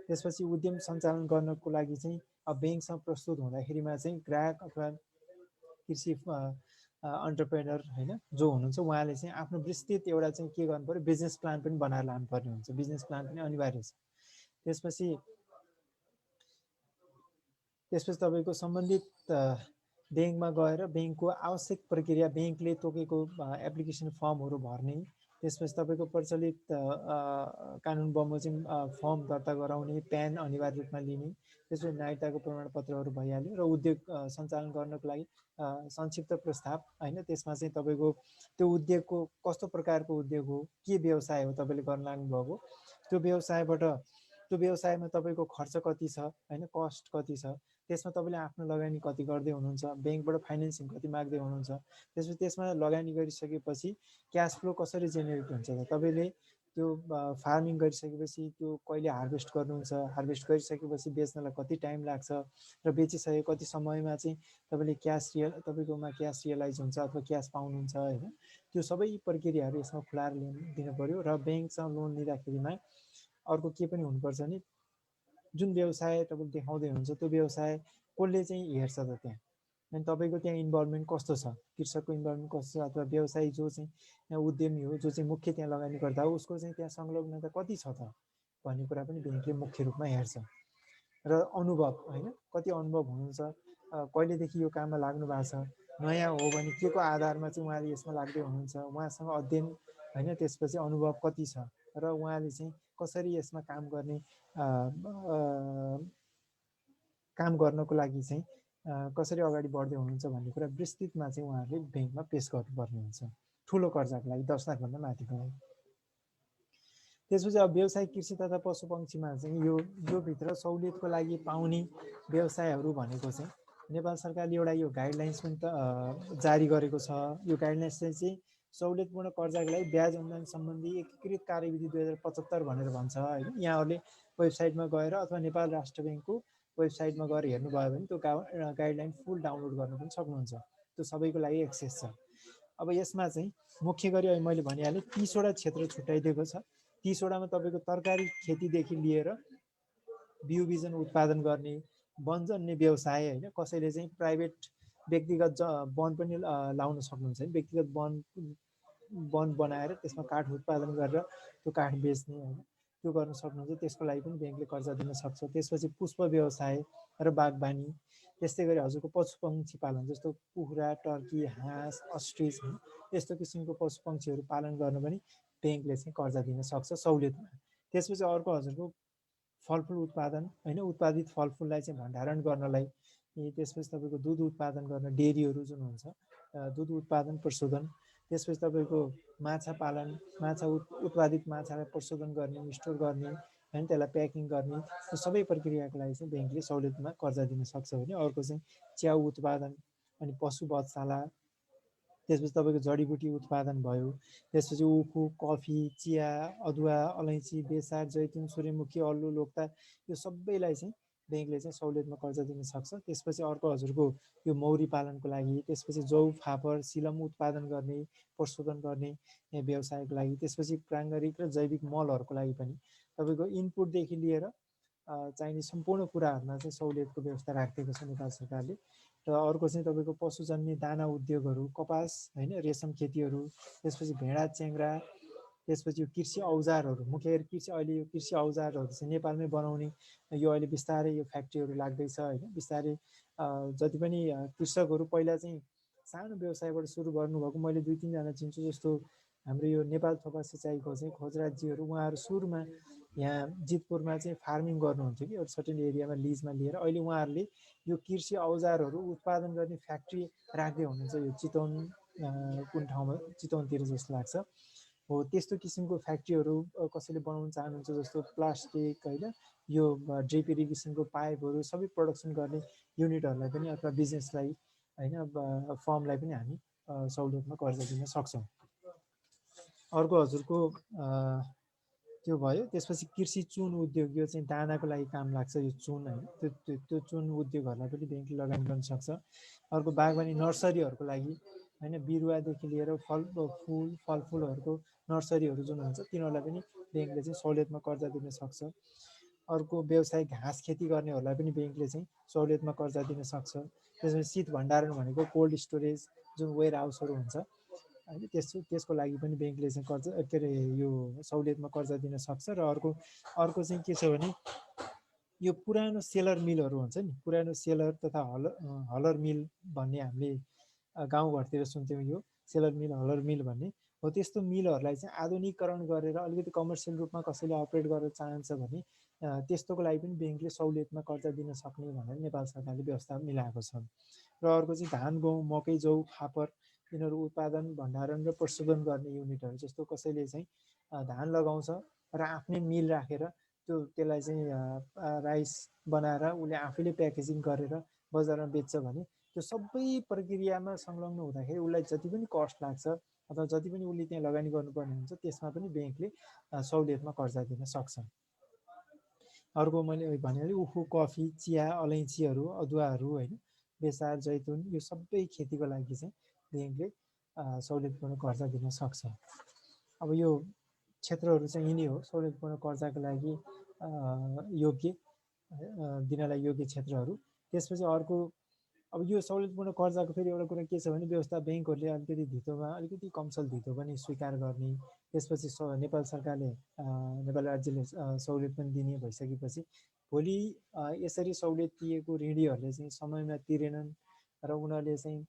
त्यसपछि उद्यम सञ्चालन गर्नको लागि चाहिँ अब ब्याङ्कसँग प्रस्तुत हुँदाखेरिमा चाहिँ ग्राहक अथवा कृषि अन्टरप्रेनर होइन जो हुनुहुन्छ उहाँले चाहिँ आफ्नो विस्तृत एउटा चाहिँ के गर्नु पर्यो, बिजनेस प्लान पनि बनाएर लानुपर्ने हुन्छ। बिजनेस प्लान पनि अनिवार्य छ। त्यसपछि तपाईँको सम्बन्धित ब्याङ्कमा गएर ब्याङ्कको आवश्यक प्रक्रिया, ब्याङ्कले तोकेको एप्लिकेसन फर्महरू भर्ने। त्यसपछि तपाईँको प्रचलित कानुन बमोजिम फर्म दर्ता गराउने, प्यान अनिवार्य रूपमा लिने। त्यसपछि नागरिकताको प्रमाणपत्रहरू भइहाल्यो। र उद्योग सञ्चालन गर्नको लागि संक्षिप्त प्रस्ताव होइन, त्यसमा चाहिँ तपाईँको त्यो उद्योगको कस्तो प्रकारको उद्योग हो, के व्यवसाय हो तपाईँले गर्न लाग्नुभएको, त्यो व्यवसायमा तपाईँको खर्च कति छ होइन, कस्ट कति छ, त्यसमा तपाईँले आफ्नो लगानी कति गर्दै हुनुहुन्छ, ब्याङ्कबाट फाइनेन्सिङ कति माग्दै हुनुहुन्छ। त्यसपछि त्यसमा लगानी गरिसकेपछि क्यास फ्लो कसरी जेनेरेट हुन्छ त, तपाईँले त्यो फार्मिङ गरिसकेपछि त्यो कहिले हार्भेस्ट गर्नुहुन्छ, हार्भेस्ट गरिसकेपछि बेच्नलाई कति टाइम लाग्छ, र बेचिसके कति समयमा चाहिँ तपाईँले तपाईँकोमा क्यास रियलाइज हुन्छ अथवा क्यास पाउनुहुन्छ होइन। त्यो सबै प्रक्रियाहरू यसमा खुलाएर दिनु पऱ्यो। र ब्याङ्कसँग लोन लिँदाखेरिमा अर्को के पनि हुनुपर्छ नि, जुन व्यवसाय तपाईँले देखाउँदै हुनुहुन्छ त्यो व्यवसाय कसले चाहिँ हेर्छ त त्यहाँ, अनि तपाईँको त्यहाँ इन्भल्भमेन्ट कस्तो छ, कृषकको इन्भल्भमेन्ट कस्तो छ, अथवा व्यवसायी जो चाहिँ यहाँ उद्यमी हो, जो चाहिँ मुख्य त्यहाँ लगानी गर्दा हो, उसको चाहिँ त्यहाँ संलग्नता कति छ त भन्ने कुरा पनि ब्याङ्कले मुख्य रूपमा हेर्छ। र अनुभव होइन, कति अनुभव हुनुहुन्छ, कहिलेदेखि यो काममा लाग्नु भएको छ, नयाँ हो भने के को आधारमा चाहिँ उहाँले यसमा लाग्दै हुनुहुन्छ, उहाँसँग अध्ययन होइन, त्यसपछि अनुभव कति छ, र उहाँले चाहिँ कसरी यसमा काम गर्नको लागि चाहिँ कसरी अगाडि बढ्दै हुनुहुन्छ भन्ने कुरा विस्तृतमा चाहिँ उहाँहरूले ब्याङ्कमा पेस गर्नुपर्ने हुन्छ ठुलो कर्जाको लागि, 10 लाखभन्दा माथिको लागि। त्यसपछि अब व्यवसाय कृषि तथा पशुपक्षीमा चाहिँ यो भित्र सहुलियतको लागि पाउने व्यवसायहरू भनेको चाहिँ नेपाल सरकारले एउटा यो गाइडलाइन्स पनि जारी गरेको छ। यो गाइडलाइन्स चाहिँ सहुलियतपूर्ण कर्जाको लागि ब्याज अनुदान सम्बन्धी एकीकृत कार्यविधि 2075 भनेर भन्छ होइन। यहाँहरूले वेबसाइटमा गएर अथवा नेपाल राष्ट्र ब्याङ्कको वेबसाइटमा गएर हेर्नुभयो भने त्यो गाइडलाइन फुल डाउनलोड गर्न पनि सक्नुहुन्छ। त्यो सबैको लागि एक्सेस छ। अब यसमा चाहिँ मुख्य गरी अहिले मैले भनिहालेँ 30वटा क्षेत्र छुट्याइदिएको छ। 30वटामा तपाईँको तरकारी खेतीदेखि लिएर बिउ बिजन उत्पादन गर्ने, वनजन्य व्यवसाय होइन, कसैले चाहिँ प्राइभेट व्यक्तिगत वन पनि लाउन सक्नुहुन्छ। व्यक्तिगत वन बनाएर त्यसमा काठ उत्पादन गरेर त्यो काठ बेच्ने होइन, त्यो गर्न सक्नुहुन्छ। त्यसको लागि पनि ब्याङ्कले कर्जा दिन सक्छ। त्यसपछि पुष्प व्यवसाय र बागबानी, त्यस्तै गरी हजुरको पशुपक्षी पालन जस्तो कुखुरा, टर्की, हाँस, अस्ट्रिच यस्तो किसिमको पशुपक्षीहरू पालन गर्न पनि ब्याङ्कले चाहिँ कर्जा दिन सक्छ सहुलियतमा। त्यसपछि अर्को हजुरको फलफुल उत्पादन होइन, उत्पादित फलफुललाई चाहिँ भण्डारण गर्नलाई, त्यसपछि तपाईँको दुध उत्पादन गर्न डेरीहरू जुन हुन्छ, दुध उत्पादन प्रशोधन, त्यसपछि तपाईँको माछा पालन, माछा उत्पादित माछालाई प्रशोधन गर्ने, स्टोर गर्ने होइन, त्यसलाई प्याकिङ गर्ने, त्यो सबै प्रक्रियाको लागि चाहिँ ब्याङ्कले सहुलियतमा कर्जा दिन सक्छ भने। अर्को चाहिँ च्याउ उत्पादन अनि पशु बधशाला, त्यसपछि तपाईँको जडीबुटी उत्पादन भयो, त्यसपछि उखु, कफी, चिया, अदुवा, अलैँची, बेसार, जैतुन, सूर्यमुखी, अल्लु, लोक्ता, यो सबैलाई चाहिँ ब्याङ्कले चाहिँ सहुलियतमा कर्जा दिन सक्छ। त्यसपछि अर्को हजुरको यो मौरी पालनको लागि, त्यसपछि जौ फापर सिलम उत्पादन गर्ने प्रशोधन गर्ने व्यवसायको लागि, त्यसपछि प्राङ्गारिक र जैविक मलहरूको लागि पनि तपाईँको इनपुटदेखि लिएर चाहिने सम्पूर्ण कुराहरूमा चाहिँ सहुलियतको व्यवस्था राखिदिएको छ नेपाल सरकारले। र अर्को चाहिँ तपाईँको पशुजन्य दाना उद्योगहरू, कपास होइन, रेशम खेतीहरू, त्यसपछि भेडा च्याङ्ग्रा, त्यसपछि यो कृषि औजारहरू, मुख्य गरी अहिले यो कृषि औजारहरू चाहिँ नेपालमै बनाउने यो अहिले बिस्तारै यो फ्याक्ट्रीहरू लाग्दैछ होइन। बिस्तारै जति पनि कृषकहरू पहिला चाहिँ सानो व्यवसायबाट सुरु गर्नुभएको मैले 2-3 जना चिन्छु। जस्तो हाम्रो यो नेपाल थोपा सिँचाइको चाहिँ खोजराजजीहरू, उहाँहरू सुरुमा यहाँ जितपुरमा चाहिँ फार्मिङ गर्नुहुन्थ्यो कि एउटा सर्टेन एरियामा लिजमा लिएर। अहिले उहाँहरूले यो कृषि औजारहरू उत्पादन गर्ने फ्याक्ट्री राख्दै हुनुहुन्छ यो चितवन कुन ठाउँमा, चितवनतिर जस्तो लाग्छ हो। त्यस्तो किसिमको फ्याक्ट्रीहरू कसैले बनाउन चाहनुहुन्छ, जस्तो प्लास्टिक होइन, यो ड्रिप इरिगेसनको पाइपहरू सबै प्रडक्सन गर्ने युनिटहरूलाई पनि अथवा बिजनेसलाई होइन फर्मलाई पनि हामी सहुलियतमा कर्जा दिन सक्छौँ। अर्को हजुरको त्यो भयो। त्यसपछि कृषि चुन उद्योग, यो चाहिँ दानाको लागि काम लाग्छ यो चुन होइन, त्यो चुन उद्योगहरूलाई पनि ब्याङ्कले लगानी गर्न सक्छ। अर्को बागवानी नर्सरीहरूको लागि होइन, बिरुवादेखि लिएर फलफुलहरूको नर्सरीहरू जुन हुन्छ तिनीहरूलाई पनि ब्याङ्कले चाहिँ सहुलियतमा कर्जा दिन सक्छ। अर्को व्यवसायिक घाँस खेती गर्नेहरूलाई पनि ब्याङ्कले चाहिँ सहुलियतमा कर्जा दिन सक्छ। त्यसपछि शीत भण्डारण भनेको कोल्ड स्टोरेज जुन वेयर हाउसहरू हुन्छ होइन, त्यसको लागि पनि ब्याङ्कले चाहिँ कर्जा के अरे यो सहुलियतमा कर्जा दिन सक्छ। र अर्को चाहिँ के छ भने यो पुरानो सेलर मिलहरू हुन्छ नि, पुरानो सेलर तथा हलर मिल भन्ने हामीले गाउँघरतिर सुन्थ्यौँ, यो सेलर मिल हलर मिल भन्ने हो। त्यस्तो मिलहरूलाई चाहिँ आधुनिकीकरण गरेर अलिकति कमर्सियल रूपमा कसैले अपरेट गर्न चाहन्छ भने त्यस्तोको लागि पनि ब्याङ्कले सहुलियतमा कर्जा दिन सक्ने भनेर नेपाल सरकारले व्यवस्था मिलाएको छ। र अर्को चाहिँ धान, गहुँ, मकै, जौ, फापर यिनीहरू उत्पादन, भण्डारण र प्रशोधन गर्ने युनिटहरू, जस्तो कसैले चाहिँ धान लगाउँछ र आफ्नै मिल राखेर त्यसलाई चाहिँ राइस बनाएर उसले आफैले प्याकेजिङ गरेर बजारमा बेच्छ भने त्यो सबै प्रक्रियामा संलग्न हुँदाखेरि उसलाई जति पनि कस्ट लाग्छ अथवा जति पनि उसले त्यहाँ लगानी गर्नुपर्ने हुन्छ त्यसमा पनि ब्याङ्कले सहुलियतमा कर्जा दिन सक्छ। अर्को मैले भने उखु, कफी, चिया, अलैँचीहरू, अदुवाहरू होइन, बेसार, जैतुन, यो सबै खेतीको लागि चाहिँ ब्याङ्कले सहुलियतपूर्ण कर्जा दिन सक्छ। अब यो क्षेत्रहरू चाहिँ यिनी हो सहुलियतपूर्ण कर्जाको लागि योग्य दिनलाई योग्य क्षेत्रहरू। त्यसपछि अर्को अब यो सहुलियतपूर्ण कर्जाको फेरि एउटा कुरा के छ भने व्यवस्था ब्याङ्कहरूले अलिकति धितोमा अलिकति कमसल धितो पनि स्वीकार गर्ने। त्यसपछि नेपाल सरकारले नेपाल राज्यले सहुलियत पनि दिने भइसकेपछि भोलि यसरी सहुलियत दिएको ऋणीहरूले चाहिँ समयमा तिरेनन् र उनीहरूले चाहिँ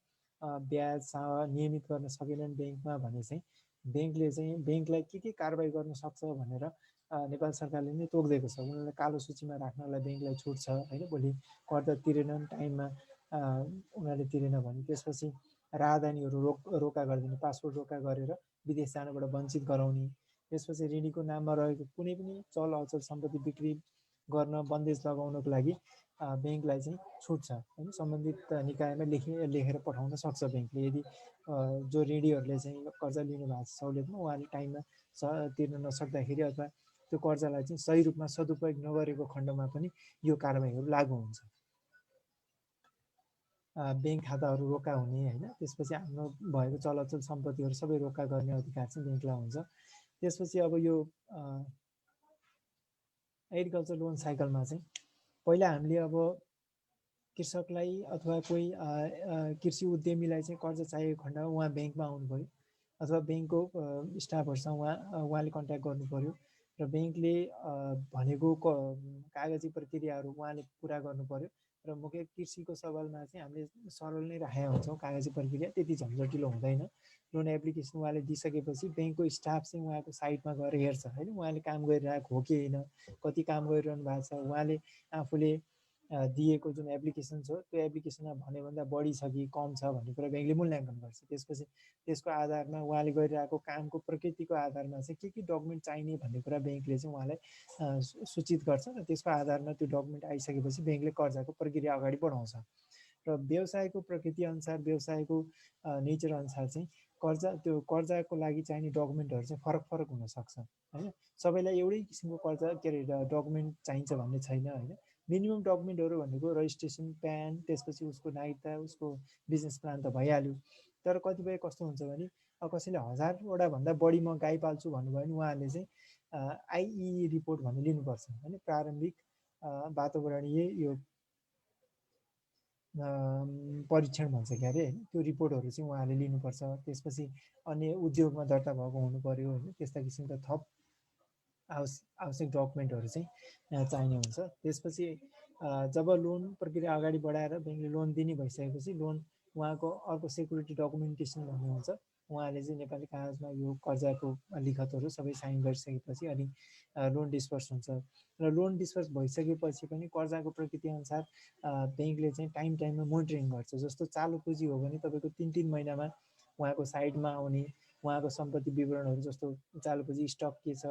ब्याज नियमित गर्न सकेनन् ब्याङ्कमा भने चाहिँ ब्याङ्कले चाहिँ ब्याङ्कलाई के कारबाही गर्न सक्छ भनेर नेपाल सरकारले नै तोकिदिएको छ। उनीहरूलाई कालो सूचीमा राख्नलाई ब्याङ्कलाई छुट छ होइन। भोलि कर्जा तिरेनन् टाइममा उनीहरूले तिरेन भने त्यसपछि राहदानीहरू रोका गरिदिने, पासपोर्ट रोका गरेर विदेश जानबाट वञ्चित गराउने। त्यसपछि ऋणीको नाममा रहेको कुनै पनि चल अचल सम्पत्ति बिक्री गर्न बन्देज लगाउनको लागि ब्याङ्कलाई चाहिँ छुट छ होइन। सम्बन्धित निकायमा लेखेर पठाउन सक्छ ब्याङ्कले। यदि जो ऋणीहरूले चाहिँ कर्जा लिनु भएको छ सहुलियतमा उहाँले टाइममा तिर्न नसक्दाखेरि अथवा त्यो कर्जालाई चाहिँ सही रूपमा सदुपयोग नगरेको खण्डमा पनि यो कारबाहीहरू लागू हुन्छ। ब्याङ्क खाताहरू रोका हुने होइन, त्यसपछि आफ्नो भएको चलअचल सम्पत्तिहरू सबै रोका गर्ने अधिकार चाहिँ ब्याङ्कलाई हुन्छ। त्यसपछि अब यो एग्रिकल्चर लोन साइकलमा चाहिँ पहिला हामीले अब कृषकलाई अथवा कोही कृषि उद्यमीलाई चाहिँ कर्जा चाहिएको खण्डमा उहाँ ब्याङ्कमा आउनु पऱ्यो अथवा ब्याङ्कको स्टाफहरूसँग उहाँले कन्ट्याक्ट गर्नु पऱ्यो र ब्याङ्कले भनेको कागजी प्रक्रियाहरू उहाँले पुरा गर्नु पऱ्यो। र मुख्य कृषिको सवालमा चाहिँ हामीले सरल नै राखेका हुन्छौँ, कागजी प्रक्रिया त्यति झन्झटिलो हुँदैन। लोन एप्लिकेसन उहाँले दिइसकेपछि ब्याङ्कको स्टाफ चाहिँ उहाँको साइटमा गएर हेर्छ होइन, उहाँले काम गरिरहेको हो कि होइन, कति काम गरिरहनु भएको छ, उहाँले आफूले दिएको जुन एप्लिकेसन छ त्यो एप्लिकेसनमा भनेभन्दा बढी छ कि कम छ भन्ने कुरा ब्याङ्कले मूल्याङ्कन गर्छ। त्यसपछि त्यसको आधारमा उहाँले गरिरहेको कामको प्रकृतिको आधारमा चाहिँ के डकुमेन्ट चाहिने भन्ने कुरा ब्याङ्कले चाहिँ उहाँलाई सूचित गर्छ र त्यसको आधारमा त्यो डकुमेन्ट आइसकेपछि ब्याङ्कले कर्जाको प्रक्रिया अगाडि बढाउँछ। र व्यवसायको प्रकृति अनुसार, व्यवसायको नेचर अनुसार चाहिँ कर्जाको लागि चाहिने डकुमेन्टहरू चाहिँ फरक हुनसक्छ होइन। सबैलाई एउटै किसिमको कर्जा के अरे डकुमेन्ट चाहिन्छ भन्ने छैन होइन। मिनिमम डकुमेन्टहरू भनेको रजिस्ट्रेसन, प्यान, त्यसपछि उसको नागरिकता, उसको बिजनेस प्लान त भइहाल्यो। तर कतिपय कस्तो हुन्छ भने कसैले 1000वटा भन्दा बढी म गाई पाल्छु भन्नुभयो भने उहाँहरूले चाहिँ आइई रिपोर्ट भन्ने लिनुपर्छ होइन, प्रारम्भिक वातावरणीय यो परीक्षण भन्छ क्या अरे होइन, त्यो रिपोर्टहरू चाहिँ उहाँले लिनुपर्छ। त्यसपछि अन्य उद्योगमा दर्ता भएको हुनु पर्यो होइन, त्यस्ता किसिमका थप आवश्यक डकुमेन्टहरू चाहिँ चाहिने हुन्छ। त्यसपछि जब लोन प्रक्रिया अगाडि बढाएर ब्याङ्कले लोन दिने भइसकेपछि लोन उहाँको अर्को सेक्युरिटी डकुमेन्टेसन भन्ने हुन्छ। उहाँले चाहिँ नेपाली कागजमा यो कर्जाको लिखतहरू सबै साइन गरिसकेपछि अनि लोन डिस्पर्स हुन्छ। र लोन डिस्पर्स भइसकेपछि पनि कर्जाको प्रकृति अनुसार ब्याङ्कले चाहिँ टाइममा मोनिटरिङ गर्छ। जस्तो चालु पुँजी हो भने तपाईँको 3-3 महिनामा उहाँको साइडमा आउने उहाँको सम्पत्ति विवरणहरू, जस्तो चालु पुँजी स्टक के छ,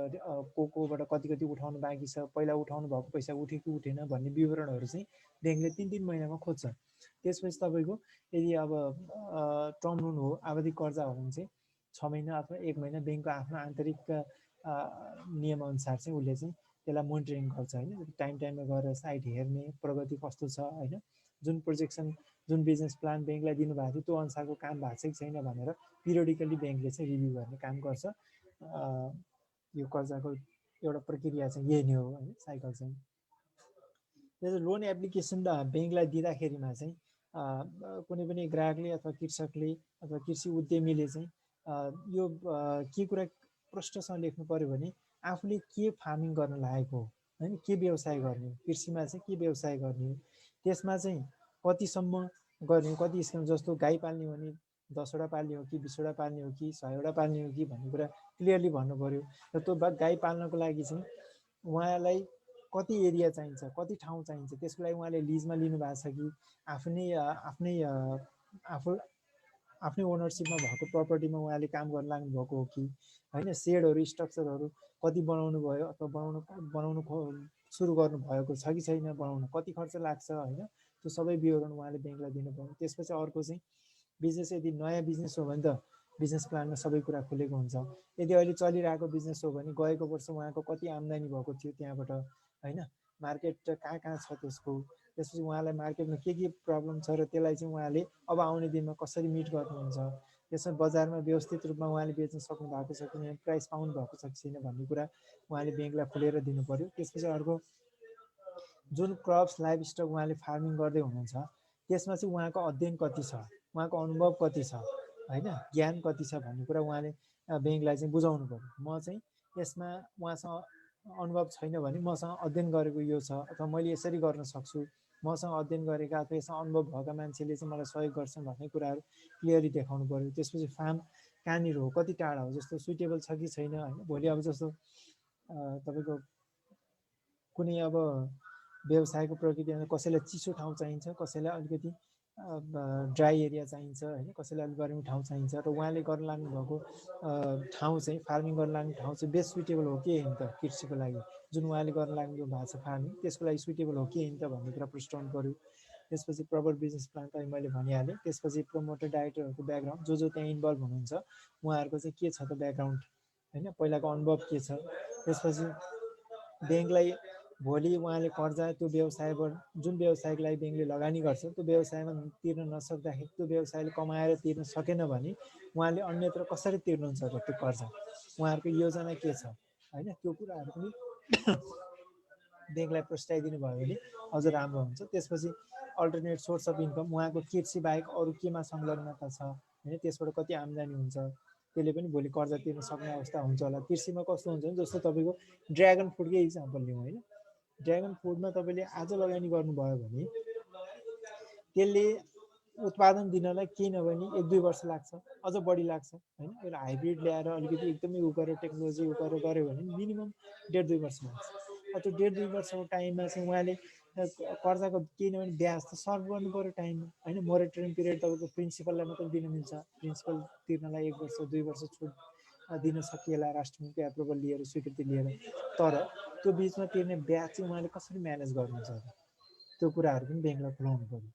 कोबाट कति उठाउनु बाँकी छ, पहिला उठाउनु भएको पैसा उठ्यो कि उठेन भन्ने विवरणहरू चाहिँ ब्याङ्कले 3-3 महिनामा खोज्छ। त्यसपछि तपाईँको यदि अब टर्म लोन हो, आवधिक कर्जा हो भने चाहिँ 6 महिना अथवा 1 महिना ब्याङ्कको आफ्नो आन्तरिक नियमअनुसार चाहिँ उसले चाहिँ त्यसलाई मोनिटरिङ गर्छ होइन। टाइममा गएर साइट हेर्ने, प्रगति कस्तो छ होइन, जुन प्रोजेक्सन जुन बिजनेस प्लान ब्याङ्कलाई दिनुभएको थियो त्यो अनुसारको काम भएको छ कि छैन भनेर पिरियडिकली ब्याङ्कले चाहिँ रिभ्यू गर्ने काम गर्छ। यो कर्जाको एउटा प्रक्रिया चाहिँ यही नै हो होइन, साइकल चाहिँ। त्यसो लोन एप्लिकेसन ब्याङ्कलाई दिँदाखेरिमा चाहिँ कुनै पनि ग्राहकले अथवा कृषकले अथवा कृषि उद्यमीले चाहिँ यो के कुरा प्रष्टसँग लेख्नु पर्यो भने आफूले के फार्मिङ गर्न लागेको हो होइन, के व्यवसाय गर्ने, कृषिमा चाहिँ के व्यवसाय गर्ने, त्यसमा चाहिँ कतिसम्म गर्ने, कति स्किम, जस्तो गाई पाल्ने हो भने 10वटा पाल्ने हो कि 20वटा पाल्ने हो कि 100वटा पाल्ने हो कि भन्ने कुरा क्लियरली भन्नु पर्यो। र त्यो गाई पाल्नको लागि चाहिँ उहाँलाई कति एरिया चाहिन्छ, कति ठाउँ चाहिन्छ, त्यसको लागि उहाँले लिजमा लिनुभएको छ कि आफ्नै ओनरसिपमा भएको प्रपर्टीमा उहाँले काम गर्न लाग्नु भएको हो कि होइन, सेडहरू स्ट्रक्चरहरू कति बनाउनु भयो अथवा बनाउनु सुरु गर्नुभएको छ कि छैन, बनाउन कति खर्च लाग्छ होइन, त्यो सबै विवरण उहाँले ब्याङ्कलाई दिनु पर्यो। त्यसपछि अर्को चाहिँ बिजनेस, यदि नयाँ बिजनेस हो भने त बिजनेस प्लानमा सबै कुरा खुलेको हुन्छ। यदि अहिले चलिरहेको बिजनेस हो भने गएको वर्ष उहाँको कति आम्दानी भएको थियो त्यहाँबाट होइन, मार्केट कहाँ छ त्यसको, त्यसपछि उहाँलाई मार्केटमा के प्रब्लम छ र त्यसलाई चाहिँ उहाँले अब आउने दिनमा कसरी मिट गर्नुहुन्छ, त्यसमा बजारमा व्यवस्थित रूपमा उहाँले बेच्न सक्नु भएको छ कि प्राइस पाउनु भएको छ कि छैन भन्ने कुरा उहाँले ब्याङ्कलाई खुलेर दिनु पर्यो। त्यसपछि अर्को जुन क्रप्स लाइफ स्टक उहाँले फार्मिङ गर्दै हुनुहुन्छ त्यसमा चाहिँ उहाँको अध्ययन कति छ, उहाँको अनुभव कति छ होइन, ज्ञान कति छ भन्ने कुरा उहाँले ब्याङ्कलाई चाहिँ बुझाउनु पर्यो। म चाहिँ यसमा उहाँसँग अनुभव छैन भने मसँग अध्ययन गरेको यो छ अथवा मैले यसरी गर्न सक्छु, मसँग अध्ययन गरेका अथवा यसमा अनुभव भएका मान्छेले चाहिँ मलाई सहयोग गर्छन् भन्ने कुराहरू क्लियरली देखाउनु पर्यो। त्यसपछि फार्म कहाँनिर हो, कति टाढा हो, जस्तो सुइटेबल छ कि छैन होइन। भोलि अब जस्तो तपाईँको कुनै अब व्यवसायको प्रकृतिमा कसैलाई चिसो ठाउँ चाहिन्छ, कसैलाई अलिकति ड्राई एरिया चाहिन्छ होइन, कसैलाई अलिक गर्मी ठाउँ चाहिन्छ, र उहाँले गर्न लाग्नु भएको ठाउँ चाहिँ फार्मिङ गर्न लाग्ने ठाउँ चाहिँ बेस्ट सुइटेबल हो कि होइन त कृषिको लागि, जुन उहाँले गर्न लाग्नु भएको छ फार्मिङ त्यसको लागि सुइटेबल हो कि होइन त भन्ने कुरा प्रस्ताउनु पर्यो। त्यसपछि प्रपर बिजनेस प्लान त मैले भनिहालेँ। त्यसपछि प्रमोटर डाइरेक्टरहरूको ब्याकग्राउन्ड, जो त्यहाँ इन्भल्भ हुनुहुन्छ उहाँहरूको चाहिँ के छ त ब्याकग्राउन्ड होइन, पहिलाको अनुभव के छ। त्यसपछि ब्याङ्कलाई भोलि उहाँले कर्जा त्यो व्यवसायबाट, जुन व्यवसायको लागि ब्याङ्कले लगानी गर्छ त्यो व्यवसायमा तिर्न नसक्दाखेरि, त्यो व्यवसायले कमाएर तिर्न सकेन भने उहाँले अन्यत्र कसरी तिर्नुहुन्छ र त्यो कर्जा, उहाँहरूको योजना के छ होइन, त्यो कुराहरू पनि ब्याङ्कलाई प्रस्ताइदिनु भयो भने अझ राम्रो हुन्छ। त्यसपछि अल्टरनेट सोर्स अफ इन्कम, उहाँको कृषि बाहेक अरू केमा संलग्नता छ होइन, त्यसबाट कति आम्दानी हुन्छ, त्यसले पनि भोलि कर्जा तिर्न सक्ने अवस्था हुन्छ होला। कृषिमा कस्तो हुन्छ भने जस्तो तपाईँको ड्र्यागन फ्रुटकै इक्जाम्पल लिउँ होइन, ड्र्यागन फ्रुटमा तपाईँले आज लगानी गर्नुभयो भने त्यसले उत्पादन दिनलाई केही नभए नि 1-2 वर्ष लाग्छ, अझ बढी लाग्छ होइन। एउटा हाइब्रिड ल्याएर अलिकति एकदमै उ गरेर टेक्नोलोजी उ गरेर गऱ्यो भने मिनिमम 1.5-2 वर्ष लाग्छ। त्यो 1.5-2 वर्षको टाइममा चाहिँ उहाँले कर्जाको केही नभए ब्याज त सर्भ गर्नु पऱ्यो टाइममा होइन। मोरेटोरियम पिरियड तपाईँको प्रिन्सिपललाई मात्रै दिन मिल्छ, प्रिन्सिपल तिर्नलाई 1 वर्ष 2 वर्ष छुट दिन सकिएला राष्ट्रपतिको एप्रुभल लिएर, स्वीकृति लिएर। तर त्यो बिचमा तिर्ने ब्याज चाहिँ उहाँले कसरी म्यानेज गर्नुहुन्छ, त्यो कुराहरू पनि ब्याङ्कलाई खुलाउनु पऱ्यो।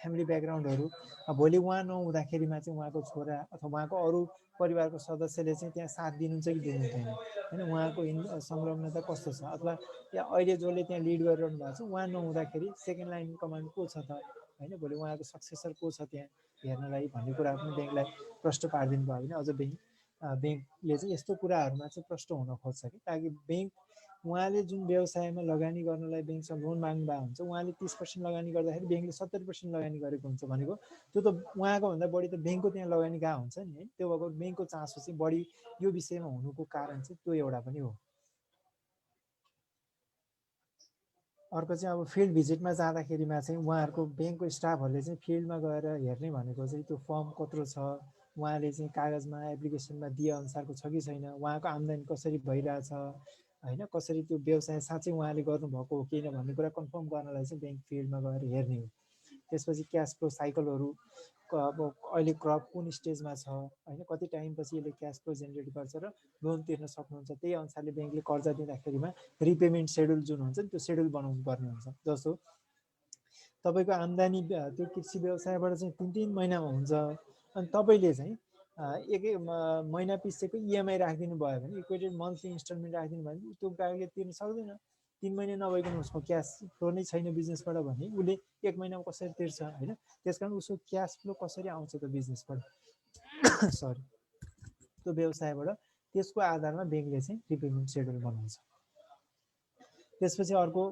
फ्यामिली ब्याकग्राउन्डहरू भोलि उहाँ नहुँदाखेरिमा चाहिँ उहाँको छोरा अथवा उहाँको अरू परिवारको सदस्यले चाहिँ त्यहाँ साथ दिनुहुन्छ कि दिनुहुँदैन होइन उहाँको संलग्नता कस्तो छ अथवा त्यहाँ अहिले जसले त्यहाँ लिड गरिरहनु भएको छ उहाँ नहुँदाखेरि सेकेन्ड लाइन कमान्ड को छ त होइन भोलि उहाँको सक्सेसर को छ त्यहाँ हेर्नलाई भन्ने कुरा पनि ब्याङ्कलाई प्रश्न पारिदिनु भयो भने अझ ब्याङ्कले चाहिँ यस्तो कुराहरूमा चाहिँ प्रश्न हुन खोज्छ कि ताकि ब्याङ्क उहाँले जुन व्यवसायमा लगानी गर्नलाई ब्याङ्कसँग लोन माग्नु भएको हुन्छ उहाँले 30% लगानी गर्दाखेरि ब्याङ्कले 70% लगानी गरेको हुन्छ भनेको त्यो त उहाँको भन्दा बढी त ब्याङ्कको त्यहाँ लगानी गएको हुन्छ नि है त्यो भएको ब्याङ्कको चासो चाहिँ बढी यो विषयमा हुनुको कारण चाहिँ त्यो एउटा पनि हो। अर्को चाहिँ अब फिल्ड भिजिटमा जाँदाखेरिमा चाहिँ उहाँहरूको ब्याङ्कको स्टाफहरूले चाहिँ फिल्डमा गएर हेर्ने भनेको चाहिँ त्यो फर्म कत्रो छ उहाँले चाहिँ कागजमा एप्लिकेसनमा दिए अनुसारको छ कि छैन उहाँको आम्दानी कसरी भइरहेछ होइन कसरी त्यो व्यवसाय साँच्चै उहाँले गर्नुभएको हो किन भन्ने कुरा कन्फर्म गर्नलाई चाहिँ ब्याङ्क फिल्डमा गएर हेर्ने हो। त्यसपछि क्यास फ्लो साइकलहरू अब अहिले क्रप कुन स्टेजमा छ होइन कति टाइमपछि यसले क्यास फ्लो जेनेरेट गर्छ र लोन तिर्न सक्नुहुन्छ त्यही अनुसारले ब्याङ्कले कर्जा दिँदाखेरिमा रिपेमेन्ट सेड्युल जुन हुन्छ नि त्यो सेड्युल बनाउनु पर्ने हुन्छ। जस्तो तपाईँको आम्दानी त्यो कृषि व्यवसायबाट चाहिँ 3-3 महिनामा हुन्छ अनि तपाईँले चाहिँ एक महिना पछिको इएमआई राखिदिनु भयो भने इक्वेटेड मन्थली इन्स्टलमेन्ट राखिदिनु भयो भने त्यो ग्राहकले तिर्न सक्दैन 3 महिना नभइकन उसको क्यास फ्लो नै छैन बिजनेसबाट भने उसले 1 महिनामा कसरी तिर्छ होइन त्यस कारण उसको क्यास फ्लो कसरी आउँछ त बिजनेसबाट सरी त्यो व्यवसायबाट त्यसको आधारमा ब्याङ्कले चाहिँ रिपेमेन्ट सेड्युल बनाउँछ। त्यसपछि अर्को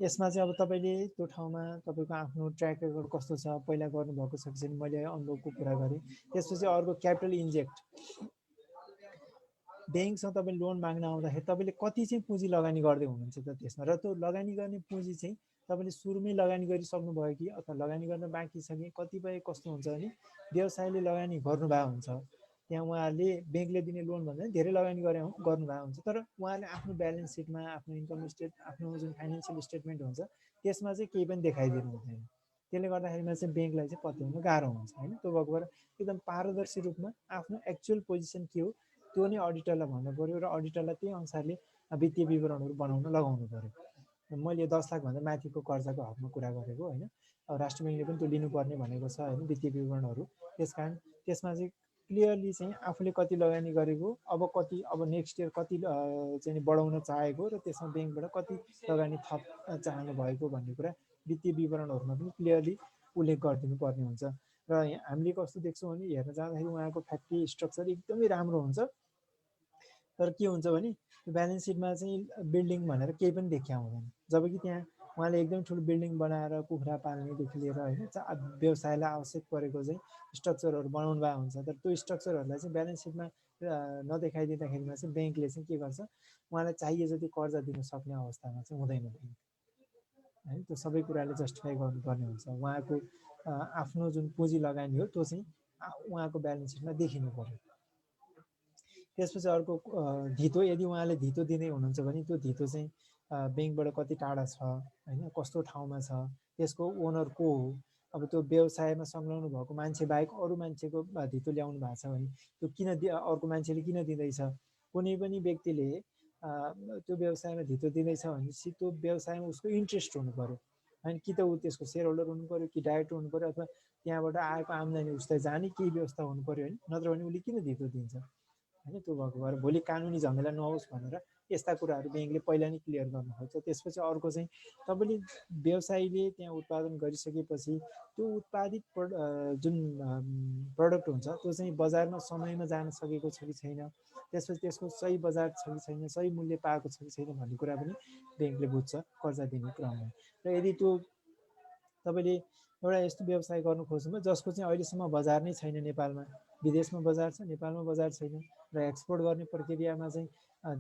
यसमा चाहिँ अब तपाईँले त्यो ठाउँमा तपाईँको आफ्नो ट्र्याक रेकर्ड कस्तो छ पहिला गर्नुभएको छ कि छैन मैले अनुभवको कुरा गरेँ। त्यसपछि अर्को क्यापिटल इन्जेक्ट ब्याङ्कसँग तपाईँले लोन माग्न आउँदाखेरि तपाईँले कति चाहिँ पुँजी लगानी गर्दै हुनुहुन्छ त त्यसमा र त्यो लगानी गर्ने पुँजी चाहिँ तपाईँले सुरुमै लगानी गरिसक्नुभयो कि अथवा लगानी गर्न बाँकी छ कि कतिपय कस्तो हुन्छ भने व्यवसायले लगानी गर्नुभएको हुन्छ त्यहाँ उहाँहरूले ब्याङ्कले दिने लोन भन्दा धेरै लगानी गर्नुभएको हुन्छ तर उहाँले आफ्नो ब्यालेन्स सिटमा आफ्नो इन्कम आफ्नो जुन फाइनेन्सियल स्टेटमेन्ट हुन्छ त्यसमा चाहिँ केही पनि देखाइदिनु हुँदैन। त्यसले गर्दाखेरिमा चाहिँ ब्याङ्कलाई चाहिँ पत्याउन गाह्रो हुन्छ होइन त्यो भएको भएर एकदम पारदर्शी रूपमा आफ्नो एक्चुअल पोजिसन के हो त्यो नै अडिटरलाई भन्नु पऱ्यो र अडिटरलाई त्यही अनुसारले वित्तीय विवरणहरू बनाउन लगाउनु पऱ्यो। मैले 10 लाखभन्दा माथिको कर्जाको हकमा कुरा गरेको होइन राष्ट्र ब्याङ्कले पनि त्यो लिनुपर्ने भनेको छ होइन वित्तीय विवरणहरू। त्यस कारण त्यसमा चाहिँ क्लियरली चाहिँ आफूले कति लगानी गरेको अब नेक्स्ट इयर कति चाहिँ बढाउन चाहेको र त्यसमा ब्याङ्कबाट कति लगानी थप चाहनु भएको भन्ने कुरा वित्तीय विवरणहरूमा पनि क्लियरली उल्लेख गरिदिनु पर्ने हुन्छ। र हामीले कस्तो देख्छौँ भने हेर्न जाँदाखेरि उहाँको फ्याक्ट्री स्ट्रक्चर एकदमै राम्रो हुन्छ तर के हुन्छ भने ब्यालेन्स सिटमा चाहिँ बिल्डिङ भनेर केही पनि देखिया हुँदैन जबकि त्यहाँ उहाँले एकदम ठुलो बिल्डिङ बनाएर कुखुरा पाल्नेदेखि लिएर होइन व्यवसायलाई आवश्यक परेको चाहिँ स्ट्रक्चरहरू बनाउनु भएको हुन्छ तर त्यो स्ट्रक्चरहरूलाई चाहिँ ब्यालेन्स सिटमा नदेखाइदिँदाखेरिमा चाहिँ ब्याङ्कले चाहिँ के गर्छ उहाँलाई चाहिए जति कर्जा दिन सक्ने अवस्थामा चाहिँ हुँदैन ब्याङ्क होइन त्यो सबै कुराले जस्टिफाई गर्नुपर्ने हुन्छ। उहाँको आफ्नो जुन पुँजी लगानी हो त्यो चाहिँ उहाँको ब्यालेन्स सिटमा देखिनु पर्यो। त्यसपछि अर्को धितो यदि उहाँले धितो दिँदै हुनुहुन्छ भने त्यो धितो चाहिँ ब्याङ्कबाट कति टाढा छ होइन कस्तो ठाउँमा छ त्यसको ओनर को हो अब त्यो व्यवसायमा संलग्न भएको मान्छे बाहेक अरू मान्छेको धितो ल्याउनु भएको छ भने त्यो किन अर्को मान्छेले किन दिँदैछ कुनै पनि व्यक्तिले त्यो व्यवसायमा धितो दिँदैछ भनेपछि त्यो व्यवसायमा उसको इन्ट्रेस्ट हुनु पर्यो होइन कि त ऊ त्यसको सेयर होल्डर हुनु पर्यो कि डाइरेक्टर हुनु पर्यो अथवा त्यहाँबाट आएको आम्दानी उसलाई जाने केही व्यवस्था हुनु पर्यो होइन नत्र भने उसले किन धितो दिन्छ होइन त्यो भएको भएर भोलि कानुनी झमेला नहोस् भनेर यस्ता कुराहरू ब्याङ्कले पहिला नै क्लियर गर्नु खोज्छ। त्यसपछि अर्को चाहिँ तपाईँले व्यवसायीले त्यहाँ उत्पादन गरिसकेपछि त्यो उत्पादित जुन प्रडक्ट हुन्छ त्यो चाहिँ बजारमा समयमा जान सकेको छ कि छैन त्यसपछि त्यसको सही बजार छ कि छैन सही मूल्य पाएको छ कि छैन भन्ने कुरा पनि ब्याङ्कले बुझ्छ कर्जा दिने क्रममा। र यदि त्यो तपाईँले एउटा यस्तो व्यवसाय गर्नु खोज्नुभयो जसको चाहिँ अहिलेसम्म बजार नै छैन नेपालमा विदेशमा बजार छ नेपालमा बजार छैन र एक्सपोर्ट गर्ने प्रक्रियामा चाहिँ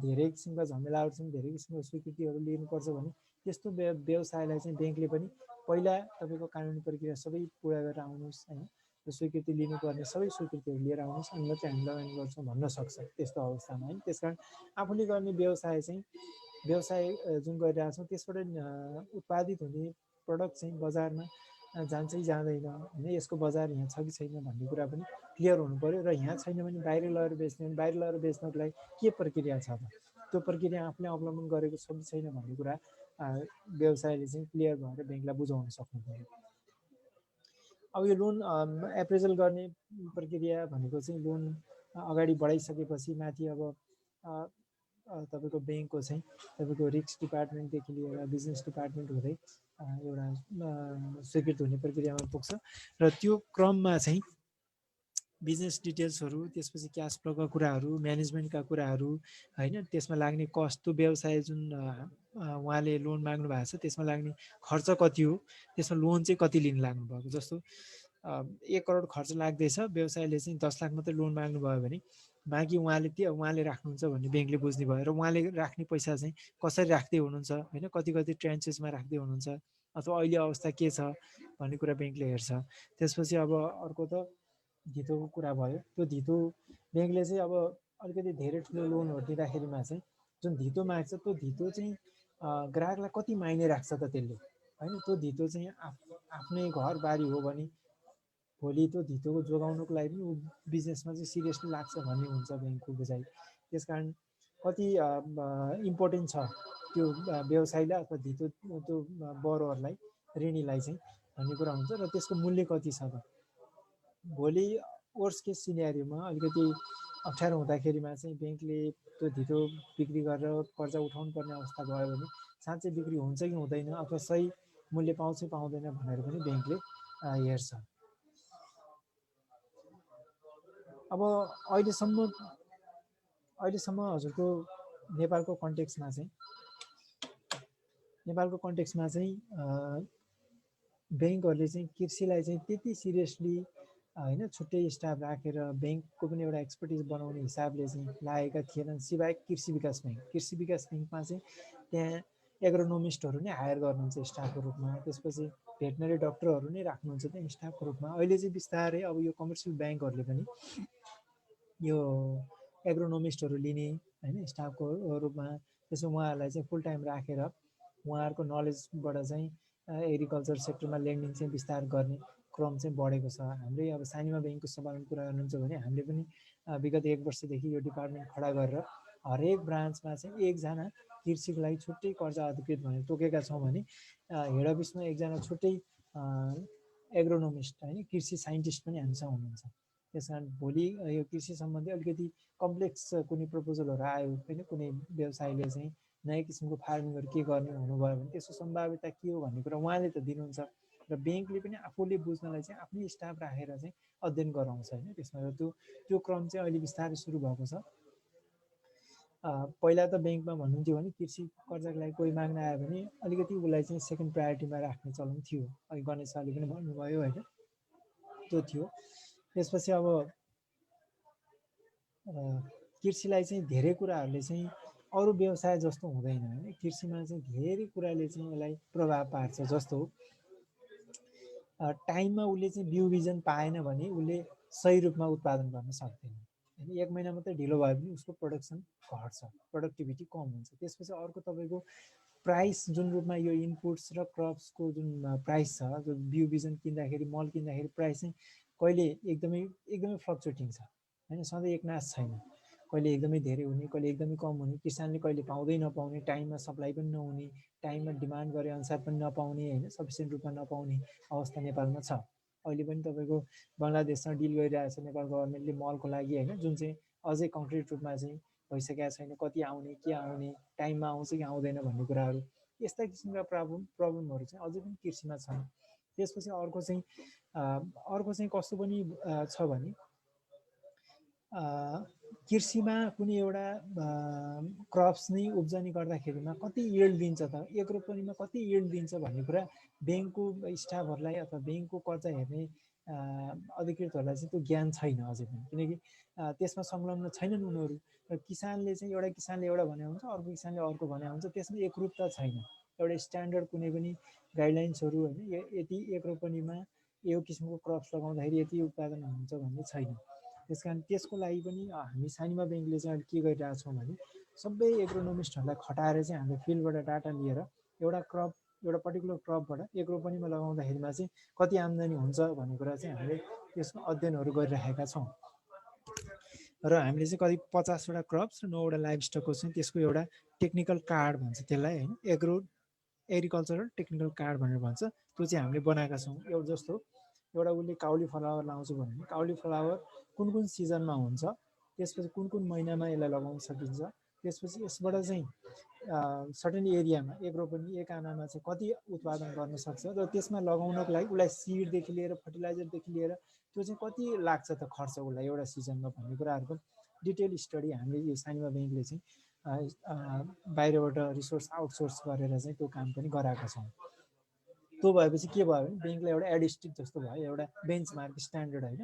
धेरै किसिमका झमेलाहरू छन् धेरै किसिमको स्वीकृतिहरू लिनुपर्छ भने त्यस्तो व्यवसायलाई चाहिँ ब्याङ्कले पनि पहिला तपाईँको कानुनी प्रक्रिया सबै पुरा गरेर आउनुहोस् होइन त्यो स्वीकृति लिनुपर्ने सबै स्वीकृतिहरू लिएर आउनुहोस् अनि मात्रै हामी लगानी गर्छौँ भन्न सक्छ त्यस्तो अवस्थामा होइन। त्यस कारण आफूले गर्ने व्यवसाय जुन गरिरहेछौँ त्यसबाट उत्पादित हुने प्रडक्ट चाहिँ बजारमा जान्छ कि जाँदैन होइन यसको बजार यहाँ छ कि छैन भन्ने कुरा पनि क्लियर हुनु पऱ्यो र यहाँ छैन भने बाहिर लगेर बेच्नको लागि के प्रक्रिया छ त त्यो प्रक्रिया आफूले अवलम्बन गरेको छ कि छैन भन्ने कुरा व्यवसायले चाहिँ क्लियर भएर ब्याङ्कलाई बुझाउन सक्नु पऱ्यो। अब यो लोन एप्रेजल गर्ने प्रक्रिया भनेको चाहिँ लोन अगाडि बढाइसकेपछि माथि अब तपाईँको ब्याङ्कको चाहिँ तपाईँको रिस्क डिपार्टमेन्टदेखि लिएर बिजनेस डिपार्टमेन्ट हुँदै एउटा स्वीकृत हुने प्रक्रियामा पुग्छ र त्यो क्रममा चाहिँ बिजनेस डिटेल्सहरू त्यसपछि क्यास फ्लोका कुराहरू म्यानेजमेन्टका कुराहरू होइन त्यसमा लाग्ने कस्ट त्यो व्यवसाय जुन उहाँले लोन माग्नु भएको छ त्यसमा लाग्ने खर्च कति हो त्यसमा लोन चाहिँ कति लिन लाग्नु भएको जस्तो 1 करोड खर्च लाग्दैछ व्यवसायले चाहिँ 10 लाख मात्रै लोन माग्नु भयो भने बाँकी उहाँले राख्नुहुन्छ भन्ने ब्याङ्कले बुझ्ने भयो र उहाँले राख्ने पैसा चाहिँ कसरी राख्दै हुनुहुन्छ होइन कति कति ट्रान्चेसमा राख्दै हुनुहुन्छ अथवा अहिले अवस्था के छ भन्ने कुरा ब्याङ्कले हेर्छ। त्यसपछि अब अर्को त धितोको कुरा भयो त्यो धितो ब्याङ्कले चाहिँ अब अलिकति धेरै ठुलो लोनहरू दिँदाखेरिमा चाहिँ जुन धितो माग्छ त्यो धितो चाहिँ ग्राहकलाई कति माइने राख्छ त त्यसले होइन त्यो धितो चाहिँ आफ्नै घरबारी हो भने भोलि त्यो धितोको जोगाउनुको लागि पनि ऊ बिजनेसमा चाहिँ सिरियसली लाग्छ भन्ने हुन्छ ब्याङ्कको बुझाइ। त्यस कारण कति इम्पोर्टेन्ट छ त्यो व्यवसायलाई अथवा धितो त्यो बरोहरूलाई ऋणीलाई चाहिँ भन्ने कुरा हुन्छ र त्यसको मूल्य कति छ त भोलि वर्स्ट केस सिनेरियोमा अलिकति अप्ठ्यारो हुँदाखेरिमा चाहिँ ब्याङ्कले त्यो धितो बिक्री गरेर कर्जा उठाउनु पर्ने अवस्था भयो भने साँच्चै बिक्री हुन्छ कि हुँदैन अथवा सही मूल्य पाउँछ पाउँदैन भनेर पनि ब्याङ्कले हेर्छ। अब अहिलेसम्म हजुरको नेपालको कन्टेक्स्टमा चाहिँ ब्याङ्कहरूले चाहिँ कृषिलाई चाहिँ त्यति सिरियसली होइन छुट्टै स्टाफ राखेर ब्याङ्कको पनि एउटा एक्सपर्टिज बनाउने हिसाबले चाहिँ लागेका थिएनन् सिवाय कृषि विकास ब्याङ्कमा चाहिँ त्यहाँ एग्रोनोमिस्टहरू नै हायर गर्नुहुन्छ स्टाफको रूपमा त्यसपछि भेटनरी डक्टरहरू नै राख्नुहुन्छ त्यहाँ स्टाफको रूपमा। अहिले चाहिँ बिस्तारै अब यो कमर्सियल ब्याङ्कहरूले पनि यो एग्रोनोमिस्टहरू लिने होइन स्टाफको रूपमा त्यसो उहाँहरूलाई चाहिँ फुल टाइम राखेर उहाँहरूको नलेजबाट चाहिँ एग्रिकल्चर सेक्टरमा लेन्डिङ चाहिँ विस्तार गर्ने क्रम चाहिँ बढेको छ। हाम्रै अब सानीमा ब्याङ्कको सवालमा कुरा गर्नुहुन्छ भने हामीले पनि विगत 1 वर्षदेखि यो डिपार्टमेन्ट खडा गरेर हरेक ब्रान्चमा चाहिँ एकजना कृषिको लागि छुट्टै कर्जा अधिकृत भनेर तोकेका छौँ भने हेड अफिसमा एकजना छुट्टै एग्रोनोमिस्ट होइन कृषि साइन्टिस्ट पनि हामीसँग हुनुहुन्छ। त्यस कारण भोलि यो कृषि सम्बन्धी अलिकति कम्प्लेक्स कुनै प्रपोजलहरू आयो होइन कुनै व्यवसायले चाहिँ नयाँ किसिमको फार्मिङहरू के गर्ने हुनुभयो भने त्यसको सम्भाव्यता के हो भन्ने कुरा उहाँले त दिनुहुन्छ र ब्याङ्कले पनि आफूले बुझ्नलाई चाहिँ आफ्नै स्टाफ राखेर चाहिँ अध्ययन गराउँछ होइन त्यसमा त्यो क्रम चाहिँ अहिले बिस्तारै सुरु भएको छ। पहिला त ब्याङ्कमा भन्नुहुन्थ्यो भने कृषि कर्जाको लागि कोही माग्न आयो भने अलिकति उसलाई चाहिँ सेकेन्ड प्रायोरिटीमा राख्ने चलन थियो। अहिले गणेश सरले पनि भन्नुभयो होइन त्यो थियो। त्यसपछि अब कृषिलाई चाहिँ धेरै कुराहरूले चाहिँ अरू व्यवसाय जस्तो हुँदैन होइन कृषिमा चाहिँ धेरै कुराले चाहिँ यसलाई प्रभाव पार्छ। जस्तो टाइममा उसले चाहिँ बिउ बिजन पाएन भने उसले सही रूपमा उत्पादन गर्न सक्दैन। 1 महिना मात्रै ढिलो भयो भने उसको प्रोडक्सन घट्छ प्रोडक्टिभिटी कम हुन्छ। त्यसपछि अर्को तपाईँको प्राइस जुन रूपमा यो इनपुट्स र क्रप्सको जुन प्राइस छ जो बिउ बिजन किन्दाखेरि मल किन्दाखेरि प्राइस चाहिँ कहिले एकदमै फ्लक्चुएटिङ छ होइन सधैँ एकनास छैन। कहिले एकदमै धेरै हुने कहिले एकदमै कम हुने किसानले कहिले पाउँदै नपाउने टाइममा सप्लाई पनि नहुने टाइममा डिमान्ड गरे अनुसार पनि नपाउने होइन सफिसियन्ट रूपमा नपाउने अवस्था नेपालमा छ। अहिले पनि तपाईँको बङ्गलादेशसँग डिल गरिरहेको छ नेपाल गभर्मेन्टले मलको लागि होइन जुन चाहिँ अझै कङ्क्रिट रूपमा चाहिँ भइसकेको छैन कति आउने के आउने टाइममा आउँछ कि आउँदैन भन्ने कुराहरू यस्ता किसिमका प्रब्लमहरू चाहिँ अझै पनि कृषिमा छन्। त्यसपछि अर्को चाहिँ कस्तो पनि छ भने कृषिमा कुनै एउटा क्रप्स नै उब्जनी गर्दाखेरिमा कति यिल्ड दिन्छ त एक रोपनीमा कति यिल्ड दिन्छ भन्ने कुरा ब्याङ्कको स्टाफहरूलाई अथवा ब्याङ्कको कर्जा हेर्ने अधिकृतहरूलाई चाहिँ त्यो ज्ञान छैन अझै पनि किनकि त्यसमा संलग्न छैनन् उनीहरू र किसानले चाहिँ एउटा किसानले एउटा भने हुन्छ अर्को किसानले अर्को भने हुन्छ त्यसमा एकरूपता छैन एउटा स्ट्यान्डर्ड कुनै पनि गाइडलाइन्सहरू होइन यति एक रोपनीमा यो किसिमको क्रप्स लगाउँदाखेरि यति उत्पादन हुन्छ भन्ने छैन। त्यस कारण त्यसको लागि पनि हामी सानीमा ब्याङ्कले चाहिँ अहिले के गरिरहेको छौँ भने सबै एग्रोनोमिस्टहरूलाई खटाएर चाहिँ हामीले फिल्डबाट डाटा लिएर एउटा पर्टिकुलर क्रपबाट एक रोपनीमा लगाउँदाखेरिमा चाहिँ कति आम्दानी हुन्छ भन्ने कुरा चाहिँ हामीले त्यसको अध्ययनहरू गरिरहेका छौँ र हामीले चाहिँ कति 50वटा क्रप्स र 9वटा लाइभ स्टकको चाहिँ त्यसको एउटा टेक्निकल कार्ड भन्छ त्यसलाई होइन एग्रिकल्चरल टेक्निकल कार्ड भनेर भन्छ त्यो चाहिँ हामीले बनाएका छौँ। एउटा जस्तो एउटा उसले काउली फ्लावर लाउँछु भने काउली फ्लावर कुन सिजनमा हुन्छ, त्यसपछि कुन महिनामा यसलाई लगाउन सकिन्छ, त्यसपछि यसबाट चाहिँ सर्टेन एरियामा एक रोपनी एक आनामा चाहिँ कति उत्पादन गर्न सक्छ र त्यसमा लगाउनको लागि उसलाई सिडदेखि लिएर फर्टिलाइजरदेखि लिएर त्यो चाहिँ कति लाग्छ त खर्च उसलाई एउटा सिजनमा भन्ने कुराहरूको डिटेल स्टडी हामीले यो सानिमा ब्याङ्कले चाहिँ बाहिरबाट रिसोर्स आउटसोर्स गरेर चाहिँ त्यो काम पनि गराएका छौँ। त्यो भएपछि के भयो भने ब्याङ्कलाई एउटा एडिस्टिक जस्तो भयो, एउटा बेन्चमार्क स्ट्यान्डर्ड होइन।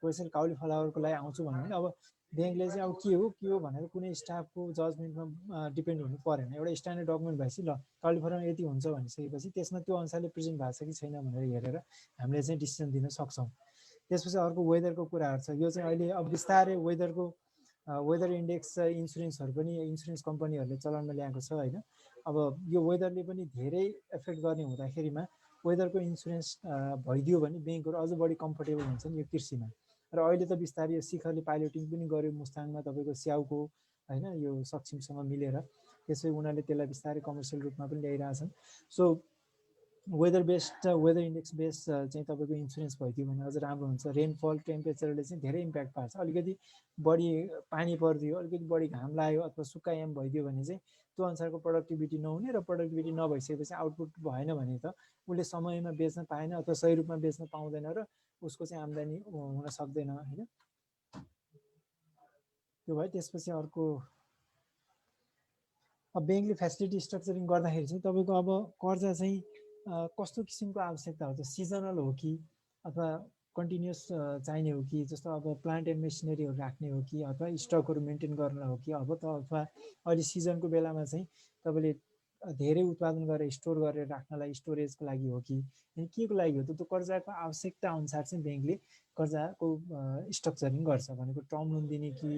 कसरी काउली फ्लावरको लागि आउँछु भन्यो भने अब ब्याङ्कले चाहिँ अब के हो भनेर कुनै स्टाफको जजमेन्टमा डिपेन्ड हुनु परेन, एउटा स्ट्यान्डर्ड डकुमेन्ट भएपछि ल काउली फ्लावर यति हुन्छ भनिसकेपछि त्यसमा त्यो अनुसारले प्रेजेन्ट भएको छ कि छैन भनेर हेरेर हामीले चाहिँ डिसिजन दिन सक्छौँ। त्यसपछि अर्को वेदरको कुराहरू छ। यो चाहिँ अहिले अब बिस्तारै वेदर इन्डेक्स इन्सुरेन्सहरू पनि इन्सुरेन्स कम्पनीहरूले चलनमा ल्याएको छ होइन। अब यो वेदरले पनि धेरै एफेक्ट गर्ने हुँदाखेरिमा वेदरको इन्सुरेन्स भइदियो भने ब्याङ्कहरू अझ बढी कम्फर्टेबल हुन्छन् यो कृषिमा। र अहिले त बिस्तारै यो शिखरले पाइलटिङ पनि गर्यो मुस्ताङमा तपाईँको स्याउको होइन यो सक्षमसँग मिलेर, त्यसै उनीहरूले त्यसलाई बिस्तारै कमर्सियल रूपमा पनि ल्याइरहेछन्। सो वेदर इन्डेक्स बेस्ड चाहिँ तपाईँको इन्सुरेन्स भइदियो भने अझ राम्रो हुन्छ। रेनफल टेम्परेचरले चाहिँ धेरै इम्प्याक्ट पार्छ। अलिकति बढी पानी परिदियो, अलिकति बढी घाम लाग्यो अथवा सुक्खायाम भइदियो भने चाहिँ त्यो अनुसारको प्रोडक्टिभिटी नहुने र प्रोडक्टिभिटी नभइसकेपछि आउटपुट भएन भने त उसले समयमा बेच्न पाएन अथवा सही रूपमा बेच्न पाउँदैन र उसको चाहिँ आम्दानी हुन सक्दैन होइन। त्यो भयो। त्यसपछि अर्को अब ब्याङ्कले फेसिलिटी स्ट्रक्चरिङ गर्दाखेरि चाहिँ तपाईँको अब कर्जा चाहिँ कस्तो किसिमको आवश्यकता हो, सिजनल हो कि अथवा कन्टिन्युस चाहिने हो कि, जस्तो अब प्लान्ट एन्ड मेसिनरीहरू राख्ने हो कि अथवा स्टकहरू मेन्टेन गर्न हो कि, अब त अथवा अहिले सिजनको बेलामा चाहिँ तपाईँले धेरै उत्पादन गरेर स्टोर गरेर राख्नलाई स्टोरेजको लागि हो कि के को लागि हो, त्यो कर्जाको आवश्यकता अनुसार चाहिँ ब्याङ्कले कर्जाको स्ट्रक्चरिङ गर्छ। भनेको टर्म लोन दिने कि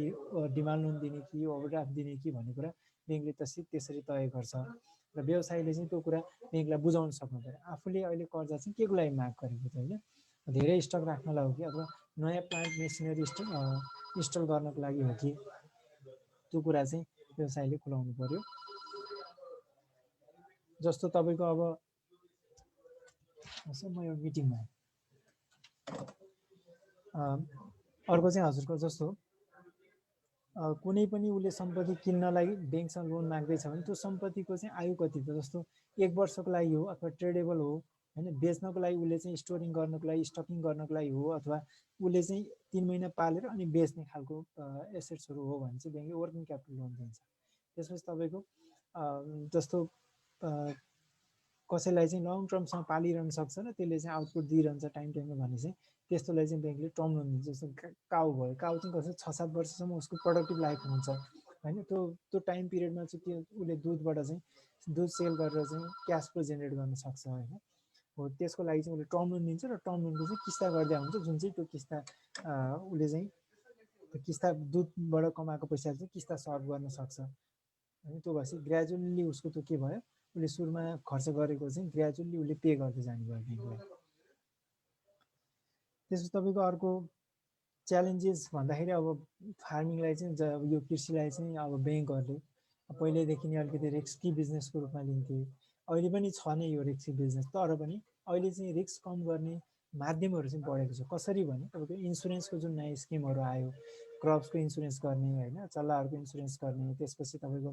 डिमान्ड लोन दिने कि ओभरड्राफ्ट दिने कि भन्ने कुरा ब्याङ्कले त्यसरी तय गर्छ र व्यवसायीले चाहिँ त्यो कुरा ब्याङ्कलाई बुझाउन सक्नु पर्यो आफूले अहिले कर्जा चाहिँ के को लागि माग गरेको छ होइन। धेरै स्टक राख्नलाई हो कि अथवा नयाँ प्लान्ट मेसिनरी इन्स्टल गर्नको लागि हो कि, त्यो कुरा चाहिँ व्यवसायले खुलाउनु पर्यो। जस्तो तपाईँको अब म यो मिटिङमा अर्को चाहिँ हजुरको जस्तो कुनै पनि उसले सम्पत्ति किन्नलाई ब्याङ्कसँग लोन माग्दैछ भने त्यो सम्पत्तिको चाहिँ आयु कति छ, जस्तो 1 वर्षको लागि हो अथवा ट्रेडेबल हो होइन, बेच्नको लागि उसले चाहिँ स्टोरिङ गर्नको लागि स्टकिङ गर्नको लागि हो अथवा उसले चाहिँ 3 महिना पालेर अनि बेच्ने खालको एसेट्सहरू हो भने चाहिँ ब्याङ्कले वर्किङ क्यापिटल लोन दिन्छ। त्यसपछि तपाईँको जस्तो कसैलाई चाहिँ लङ टर्मसम्म पालिरहन सक्छ र त्यसले चाहिँ आउटपुट दिइरहन्छ टाइममा भने चाहिँ त्यस्तोलाई चाहिँ ब्याङ्कले टर्म लोन दिन्छ। जस्तो काउ भयो, काउ चाहिँ कसै 6-7 वर्षसम्म उसको प्रोडक्टिभ लाइफ हुन्छ होइन, त्यो टाइम पिरियडमा चाहिँ त्यो उसले दुधबाट चाहिँ दुध सेल गरेर चाहिँ क्यास फ्लो जेनेरेट गर्न सक्छ होइन। हो त्यसको लागि चाहिँ उसले टर्म लोन दिन्छ र टर्म लोनको चाहिँ किस्ता गर्दा हुन्छ, जुन चाहिँ त्यो किस्ता उसले चाहिँ त्यो किस्ता दुधबाट कमाएको पैसाले चाहिँ किस्ता सर्भ गर्न सक्छ होइन। त्यो भएपछि ग्रेजुअली उसको त्यो के भयो, उसले सुरुमा खर्च गरेको चाहिँ ग्रेजुअली उसले पे गर्दै जानुभयो ब्याङ्कलाई। त्यसपछि तपाईँको अर्को च्यालेन्जेस भन्दाखेरि अब फार्मिङलाई चाहिँ यो कृषिलाई चाहिँ अब ब्याङ्कहरूले पहिल्यैदेखि नै अलिकति रिस्की बिजनेसको रूपमा लिन्थे, अहिले पनि छ नै यो रिस्की बिजनेस, तर पनि अहिले चाहिँ रिस्क कम गर्ने माध्यमहरू चाहिँ बढेको छ। कसरी भने तपाईँको इन्सुरेन्सको जुन नयाँ स्किमहरू आयो, क्रप्सको इन्सुरेन्स गर्ने होइन, चल्लाहरूको इन्सुरेन्स गर्ने, त्यसपछि तपाईँको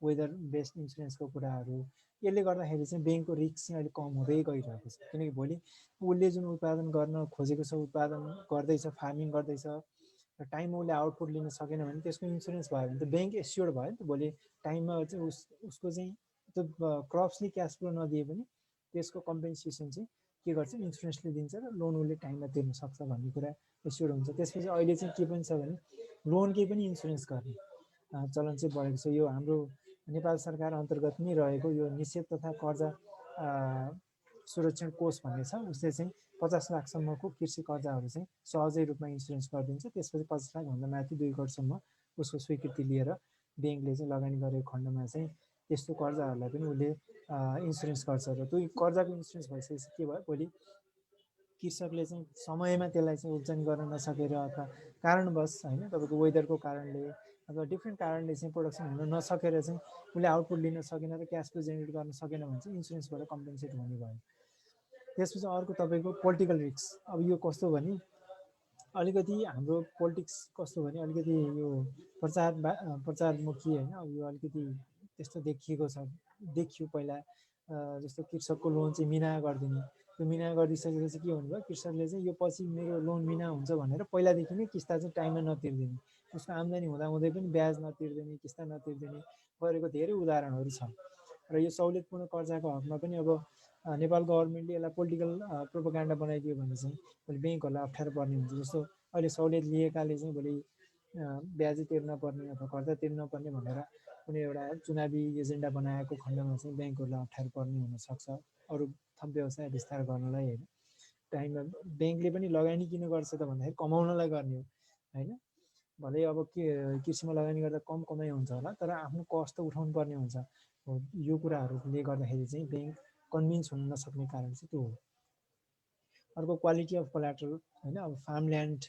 वेदर बेस्ड इन्सुरेन्सको कुराहरू, यसले गर्दाखेरि चाहिँ ब्याङ्कको रिस्क चाहिँ अहिले कम हुँदै गइरहेको छ। किनकि भोलि उसले जुन उत्पादन गर्न खोजेको छ उत्पादन गर्दैछ, फार्मिङ गर्दैछ र टाइममा उसले आउटपुट लिन सकेन भने त्यसको इन्सुरेन्स भयो भने त ब्याङ्क एस्योर्ड भयो नि त, भोलि टाइममा चाहिँ उसको चाहिँ त्यो क्रप्सले क्यास फ्लो नदिए पनि त्यसको कम्पेन्सेसन चाहिँ के गर्छ, इन्सुरेन्सले दिन्छ र लोन उसले टाइममा तिर्न सक्छ भन्ने कुरा एस्योर्ड हुन्छ। त्यसपछि अहिले चाहिँ के पनि छ भने लोनकै पनि इन्सुरेन्स गर्ने चलन चाहिँ बढेको छ। यो हाम्रो नेपाल सरकार अन्तर्गत नै रहेको यो निषेध तथा कर्जा सुरक्षण कोष भन्ने छ, उसले चाहिँ 50 लाखसम्मको कृषि कर्जाहरू चाहिँ सहजै रूपमा इन्सुरेन्स गरिदिन्छ। त्यसपछि 50 लाखभन्दा माथि 2 करोडसम्म उसको स्वीकृति लिएर ब्याङ्कले चाहिँ लगानी गरेको खण्डमा चाहिँ त्यस्तो कर्जाहरूलाई पनि उसले इन्सुरेन्स गर्छ र त्यो कर्जाको इन्सुरेन्स भइसकेपछि के भयो, भोलि कृषकले चाहिँ समयमा त्यसलाई चाहिँ उब्जनी गर्न नसकेर अथवा कारणवश होइन तपाईँको वेदरको कारणले अथवा डिफ्रेन्ट कारणले चाहिँ प्रोडक्सन हुन नसकेर चाहिँ उसले आउटपुट लिन सकेन र क्यास फ्लो जेनेरेट गर्न सकेन भने चाहिँ इन्सुरेन्सबाट कम्पेन्सेट हुने भयो। त्यसपछि अर्को तपाईँको पोलिटिकल रिस्क। अब यो कस्तो भने अलिकति हाम्रो पोलिटिक्स कस्तो भने अलिकति यो प्रचारमुखी होइन। अब यो अलिकति त्यस्तो देखियो पहिला जस्तो कृषकको लोन चाहिँ मिना गरिदिने। त्यो मिना गरिदिइसकेपछि के हुनुभयो, कृषकले चाहिँ यो पछि मेरो लोन मिना हुन्छ भनेर पहिलादेखि नै किस्ता चाहिँ टाइममा नतिर्दिने, उसको आम्दानी हुँदाहुँदै पनि ब्याज नतिर्दिने, किस्ता नतिर्दिने गरेको धेरै उदाहरणहरू छन्। र यो सहुलियतपूर्ण कर्जाको हकमा पनि अब नेपाल गभर्मेन्टले यसलाई पोलिटिकल प्रोपोगान्डा बनाइदियो भने चाहिँ भोलि ब्याङ्कहरूलाई अप्ठ्यारो पर्ने हुन्छ। जस्तो अहिले सहुलियत लिएकाले चाहिँ भोलि ब्याजै तिर्न पर्ने अथवा कर्जा तिर्न पर्ने भनेर कुनै एउटा चुनावी एजेन्डा बनाएको खण्डमा चाहिँ ब्याङ्कहरूलाई अप्ठ्यारो पर्ने हुनसक्छ अरू थप व्यवसाय विस्तार गर्नलाई होइन। टाइममा ब्याङ्कले पनि लगानी किन गर्छ त भन्दाखेरि कमाउनलाई गर्ने हो होइन। भलै अब के कृषिमा लगानी गर्दा कम कमाइ हुन्छ होला, तर आफ्नो कस्ट त उठाउनु पर्ने हुन्छ। यो कुराहरूले गर्दाखेरि चाहिँ ब्याङ्क कन्भिन्स हुन नसक्ने कारण चाहिँ त्यो हो। अर्को क्वालिटी अफ कोलाट्रल होइन। अब फार्मल्यान्ड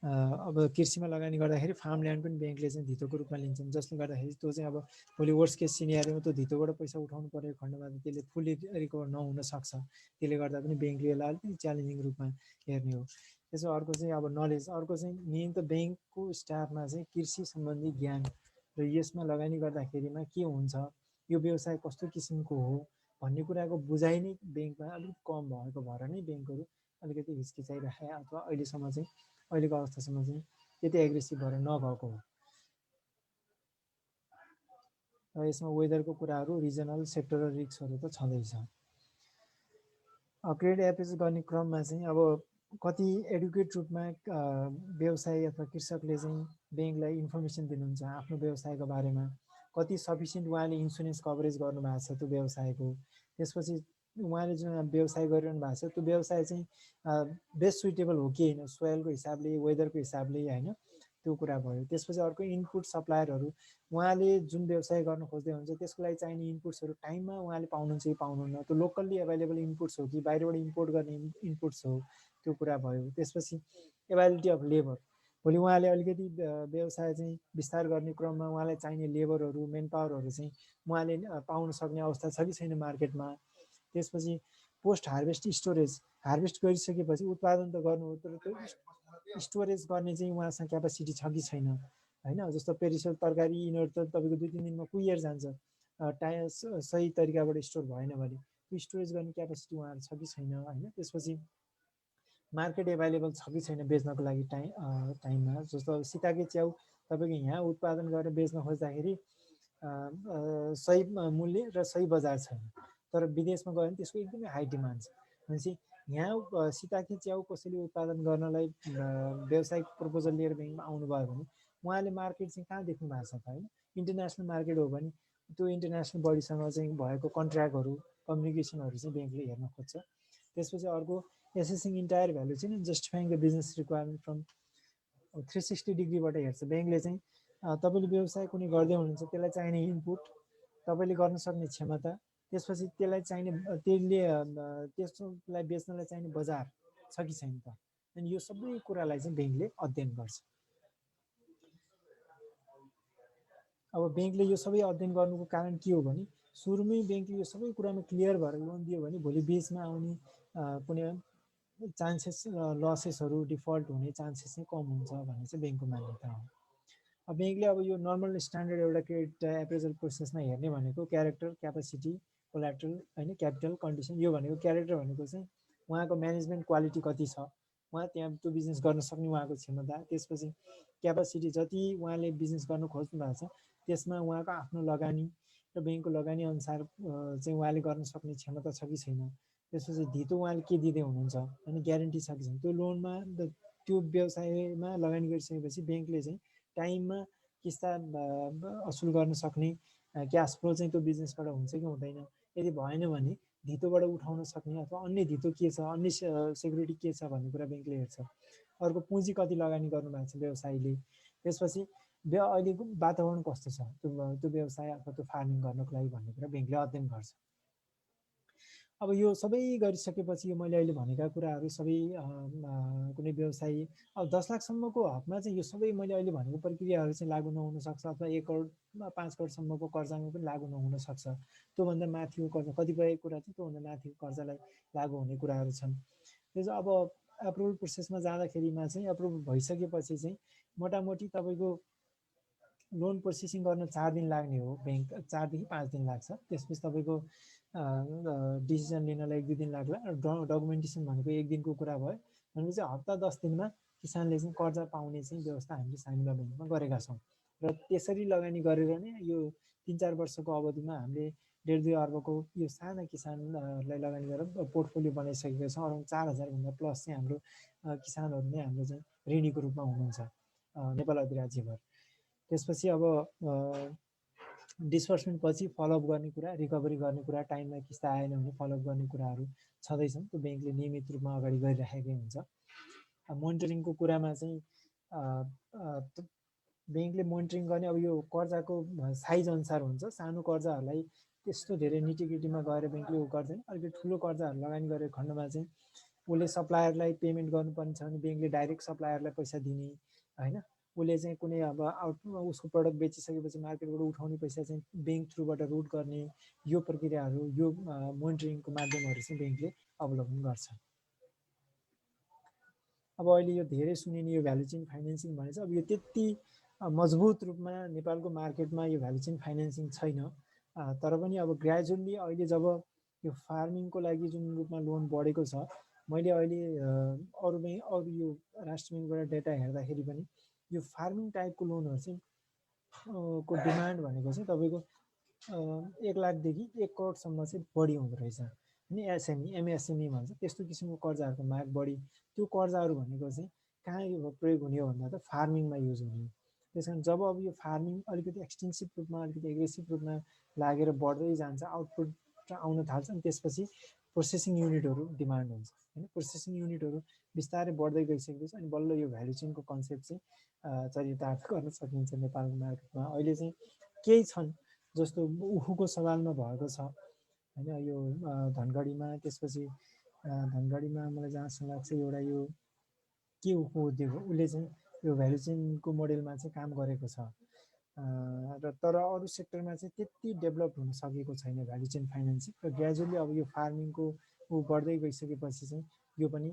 अब कृषिमा लगानी गर्दाखेरि फार्मल्यान्ड पनि ब्याङ्कले चाहिँ धितोको रूपमा लिन्छन्, जसले गर्दाखेरि त्यो चाहिँ अब भोलि वर्स्ट केस सिनेरियोमा त्यो धितोबाट पैसा उठाउनु परेको खण्डमा त त्यसले फुल्ली रिकभर नहुन सक्छ। त्यसले गर्दा पनि ब्याङ्कले यसलाई अलिकति च्यालेन्जिङ रूपमा हेर्ने हो। त्यसो अर्को चाहिँ अब नलेज। अर्को चाहिँ मेन त ब्याङ्कको स्टाफमा चाहिँ कृषि सम्बन्धी ज्ञान र यसमा लगानी गर्दाखेरिमा के हुन्छ, यो व्यवसाय कस्तो किसिमको हो भन्ने कुराको बुझाइ नै ब्याङ्कमा अलिक कम भएको भएर नै ब्याङ्कहरू अलिकति हिचकिचाइराखे अथवा अहिलेको अवस्थासम्म चाहिँ त्यति एग्रेसिभ भएर नगएको हो। र यसमा वेदरको कुराहरू, रिजनल सेक्टरल रिस्कहरू त छँदैछ। क्रेडिट एप्रोच गर्ने क्रममा चाहिँ अब कति एडुकेट रूपमा व्यवसायी अथवा कृषकले चाहिँ ब्याङ्कलाई इन्फर्मेसन दिनुहुन्छ आफ्नो व्यवसायको बारेमा, कति सफिसियन्ट उहाँले इन्सुरेन्स कभरेज गर्नुभएको छ त्यो व्यवसायको। त्यसपछि उहाँले जुन व्यवसाय गरिरहनु भएको छ त्यो व्यवसाय चाहिँ बेस्ट सुइटेबल हो कि होइन, सोइलको हिसाबले, वेदरको हिसाबले होइन, त्यो कुरा भयो। त्यसपछि अर्को इनपुट सप्लायरहरू, उहाँले जुन व्यवसाय गर्न खोज्दै हुन्छ त्यसको लागि चाहिने इनपुट्सहरू टाइममा उहाँले पाउनुहुन्छ कि पाउनुहुन्न, त्यो लोकल्ली एभाइलेबल इनपुट्स हो कि बाहिरबाट इम्पोर्ट गर्ने इनपुट्स हो, त्यो कुरा भयो। त्यसपछि एभाइलिटी अफ लेबर, भोलि उहाँले अलिकति व्यवसाय चाहिँ विस्तार गर्ने क्रममा उहाँलाई चाहिने लेबरहरू, मेन पावरहरू चाहिँ उहाँले पाउन सक्ने अवस्था छ कि छैन मार्केटमा। त्यसपछि पोस्ट हार्भेस्ट स्टोरेज, हार्भेस्ट गरिसकेपछि उत्पादन त गर्नु हो, तर त्यो स्टोरेज गर्ने चाहिँ उहाँसँग क्यापासिटी छ कि छैन होइन। जस्तो पेरिसेबल तरकारी यिनीहरू त तपाईँको 2-3 दिनमा कुहिएर जान्छ, सही तरिकाबाट स्टोर भएन भने त्यो स्टोरेज गर्ने क्यापासिटी उहाँहरू छ कि छैन होइन। त्यसपछि मार्केट एभाइलेबल छ कि छैन बेच्नको लागि टाइममा। जस्तो सीताके च्याउ तपाईँको यहाँ उत्पादन गरेर बेच्न खोज्दाखेरि सही मूल्य र सही बजार छैन, तर विदेशमा गयो भने त्यसको एकदमै हाई डिमान्ड छ। भनेपछि यहाँ सीताके च्याउ कसैले उत्पादन गर्नलाई व्यावसायिक प्रपोजल लिएर ब्याङ्कमा आउनुभयो भने उहाँले मार्केट चाहिँ कहाँ देख्नु भएको छ त होइन। इन्टरनेसनल मार्केट हो भने त्यो इन्टरनेसनल बडीसँग चाहिँ भएको कन्ट्र्याक्टहरू, कम्युनिकेसनहरू चाहिँ ब्याङ्कले हेर्न खोज्छ। त्यसपछि अर्को एसेसिङ इन्टायर भ्यालु चाहिँ जस्टिफाइङ द बिजनेस रिक्वायरमेन्ट फ्रम 360 डिग्रीबाट हेर्छ ब्याङ्कले चाहिँ। तपाईँले व्यवसाय कुनै गर्दै हुनुहुन्छ, त्यसलाई चाहिने इनपुट, तपाईँले गर्न सक्ने क्षमता, त्यसपछि त्यसलाई चाहिने त्यसलाई बेच्नलाई चाहिने बजार छ कि छैन त। अनि यो सबै कुरालाई चाहिँ ब्याङ्कले अध्ययन गर्छ। अब ब्याङ्कले यो सबै अध्ययन गर्नुको कारण के हो भने सुरुमै ब्याङ्कले यो सबै कुरामा क्लियर भएर लोन दियो भने भोलि बिचमा आउने कुनै चान्सेस लसेसहरू, डिफल्ट हुने चान्सेस चाहिँ कम हुन्छ भन्ने चाहिँ ब्याङ्कको मान्यता हो। अब ब्याङ्कले अब यो नर्मल स्ट्यान्डर्ड एउटा क्रेडिट एप्रेजल प्रोसेसमा हेर्ने भनेको क्यारेक्टर, क्यापासिटी, कोलाट्रल होइन, क्यापिटल, कन्डिसन। यो भनेको क्यारेक्टर भनेको चाहिँ उहाँको म्यानेजमेन्ट क्वालिटी कति छ, उहाँ त्यहाँ त्यो बिजनेस गर्न सक्ने उहाँको क्षमता। त्यसपछि क्यापासिटी, जति उहाँले बिजनेस गर्न खोज्नु भएको छ त्यसमा उहाँको आफ्नो लगानी र ब्याङ्कको लगानी अनुसार चाहिँ उहाँले गर्न सक्ने क्षमता छ कि छैन। त्यसपछि धितो उहाँले के दिँदै हुनुहुन्छ होइन, ग्यारेन्टी छ कि छैन। त्यो लोनमा त्यो व्यवसायमा लगानी गरिसकेपछि ब्याङ्कले चाहिँ टाइममा किस्ता असुल गर्न सक्ने क्यास फ्लो चाहिँ त्यो बिजनेसबाट हुन्छ कि हुँदैन। यदि भएन भने धितोबाट उठाउन सक्ने अथवा अन्य धितो के छ, अन्य सेक्युरिटी के छ भन्ने कुरा ब्याङ्कले हेर्छ। अर्को पुँजी कति लगानी गर्नुभएको छ व्यवसायीले। त्यसपछि अहिलेको वातावरण कस्तो छ त्यो व्यवसाय अथवा त्यो फार्मिङ गर्नको लागि भन्ने कुरा ब्याङ्कले अध्ययन गर्छ। अब यो सबै गरिसकेपछि यो मैले अहिले भनेका कुराहरू सबै कुनै व्यवसायी अब 10 लाखसम्मको हकमा चाहिँ यो सबै मैले अहिले भनेको प्रक्रियाहरू चाहिँ लागू नहुन सक्छ अथवा 1 करोड 5 करोडसम्मको कर्जामा पनि लागू नहुन सक्छ। त्योभन्दा माथिको कर्जा कतिपय कुरा चाहिँ त्योभन्दा माथिको कर्जालाई लागू हुने कुराहरू छन्। त्यसो अब एप्रुभल प्रोसेसमा जाँदाखेरिमा चाहिँ एप्रुभ भइसकेपछि चाहिँ मोटामोटी तपाईँको लोन प्रोसेसिङ गर्न 4 दिन लाग्ने हो। ब्याङ्क 4 देखि 5 दिन लाग्छ। त्यसपछि तपाईँको डिसिजन लिनलाई 1-2 दिन लाग्ला। डकुमेन्टेसन भनेको 1 दिनको कुरा भयो। भनेपछि हप्ता 10 दिनमा किसानले चाहिँ कर्जा पाउने चाहिँ व्यवस्था हामीले सानिमा ब्याङ्कमा गरेका छौँ र त्यसरी लगानी गरेर नै यो 3-4 वर्षको अवधिमा हामीले 1.5-2 अर्बको यो साना किसानहरूलाई लगानी गरेर पोर्टफोलियो बनाइसकेका छौँ। अराउन्ड 4,000 भन्दा प्लस चाहिँ हाम्रो किसानहरू नै हाम्रो चाहिँ ऋणीको रूपमा हुनुहुन्छ नेपाल अधिराज्यभर। त्यसपछि अब डिस्बर्समेन्ट पछि फलोअप गर्ने कुरा, रिकभरी गर्ने कुरा, टाइममा किस्ता आएन भने फलोअप गर्ने कुराहरू छँदैछन्। त्यो ब्याङ्कले नियमित रूपमा अगाडि गरिराखेकै हुन्छ। मोनिटरिङको कुरामा चाहिँ ब्याङ्कले मोनिटरिङ गर्ने अब यो कर्जाको साइज अनुसार हुन्छ। सानो कर्जाहरूलाई त्यस्तो धेरै निटिग्रिटीमा गएर ब्याङ्कले गर्दैन। अलिकति ठुलो कर्जाहरू लगानी गरेको खण्डमा चाहिँ उसले सप्लायरलाई पेमेन्ट गर्नुपर्ने छ भने ब्याङ्कले डाइरेक्ट सप्लायरलाई पैसा दिने होइन। उसले चाहिँ कुनै अब उसको प्रडक्ट बेचिसकेपछि मार्केटबाट उठाउने पैसा चाहिँ ब्याङ्क थ्रुबाट रुट गर्ने यो प्रक्रियाहरू यो मोनिटरिङको माध्यमहरू चाहिँ ब्याङ्कले अवलम्बन गर्छ। अब अहिले यो धेरै सुनिने यो भ्यालु चेन फाइनेन्सिङ भनेको अब यो त्यति मजबुत रूपमा नेपालको मार्केटमा यो भ्यालु चेन फाइनेन्सिङ छैन। तर पनि अब ग्रेजुअली अहिले जब यो फार्मिङको लागि जुन रूपमा लोन बढेको छ, मैले अहिले अरू यो राष्ट्र ब्याङ्कबाट डेटा हेर्दाखेरि पनि यो फार्मिङ टाइपको लोनहरू चाहिँ को डिमान्ड भनेको चाहिँ तपाईँको 1 लाखदेखि 1 करोडसम्म चाहिँ बढी हुँदो रहेछ। अनि एमएसएमई भन्छ त्यस्तो किसिमको कर्जाहरूको माग बढी। त्यो कर्जाहरू भनेको चाहिँ कहाँ प्रयोग हुने हो भन्दा त फार्मिङमा युज हुने। त्यस कारण जब अब यो फार्मिङ अलिकति एक्सटेन्सिभ रूपमा अलिकति एग्रेसिभ रूपमा लागेर बढ्दै जान्छ, आउटपुट आउन थाल्छ, अनि त्यसपछि प्रोसेसिङ युनिटहरू डिमान्ड हुन्छ होइन। प्रोसेसिङ युनिटहरू बिस्तारै बढ्दै गइसकेपछि अनि बल्ल यो भ्यालु चेनको कन्सेप्ट चाहिँ चरितार्थ गर्न सकिन्छ नेपालको मार्केटमा। अहिले चाहिँ केही छन् जस्तो उखुको सवालमा भएको छ होइन। यो धनगढीमा, त्यसपछि धनगढीमा मलाई जहाँसम्म लाग्छ एउटा यो के उखु उद्योग हो, उसले चाहिँ यो भ्यालु चेनको मोडेलमा चाहिँ काम गरेको छ। र तर अरू सेक्टरमा चाहिँ त्यति डेभलप हुन सकेको छैन भ्यालु चेन फाइनेन्सिङ। र ग्रेजुअली अब यो फार्मिङको बढ्दै गइसकेपछि चाहिँ यो पनि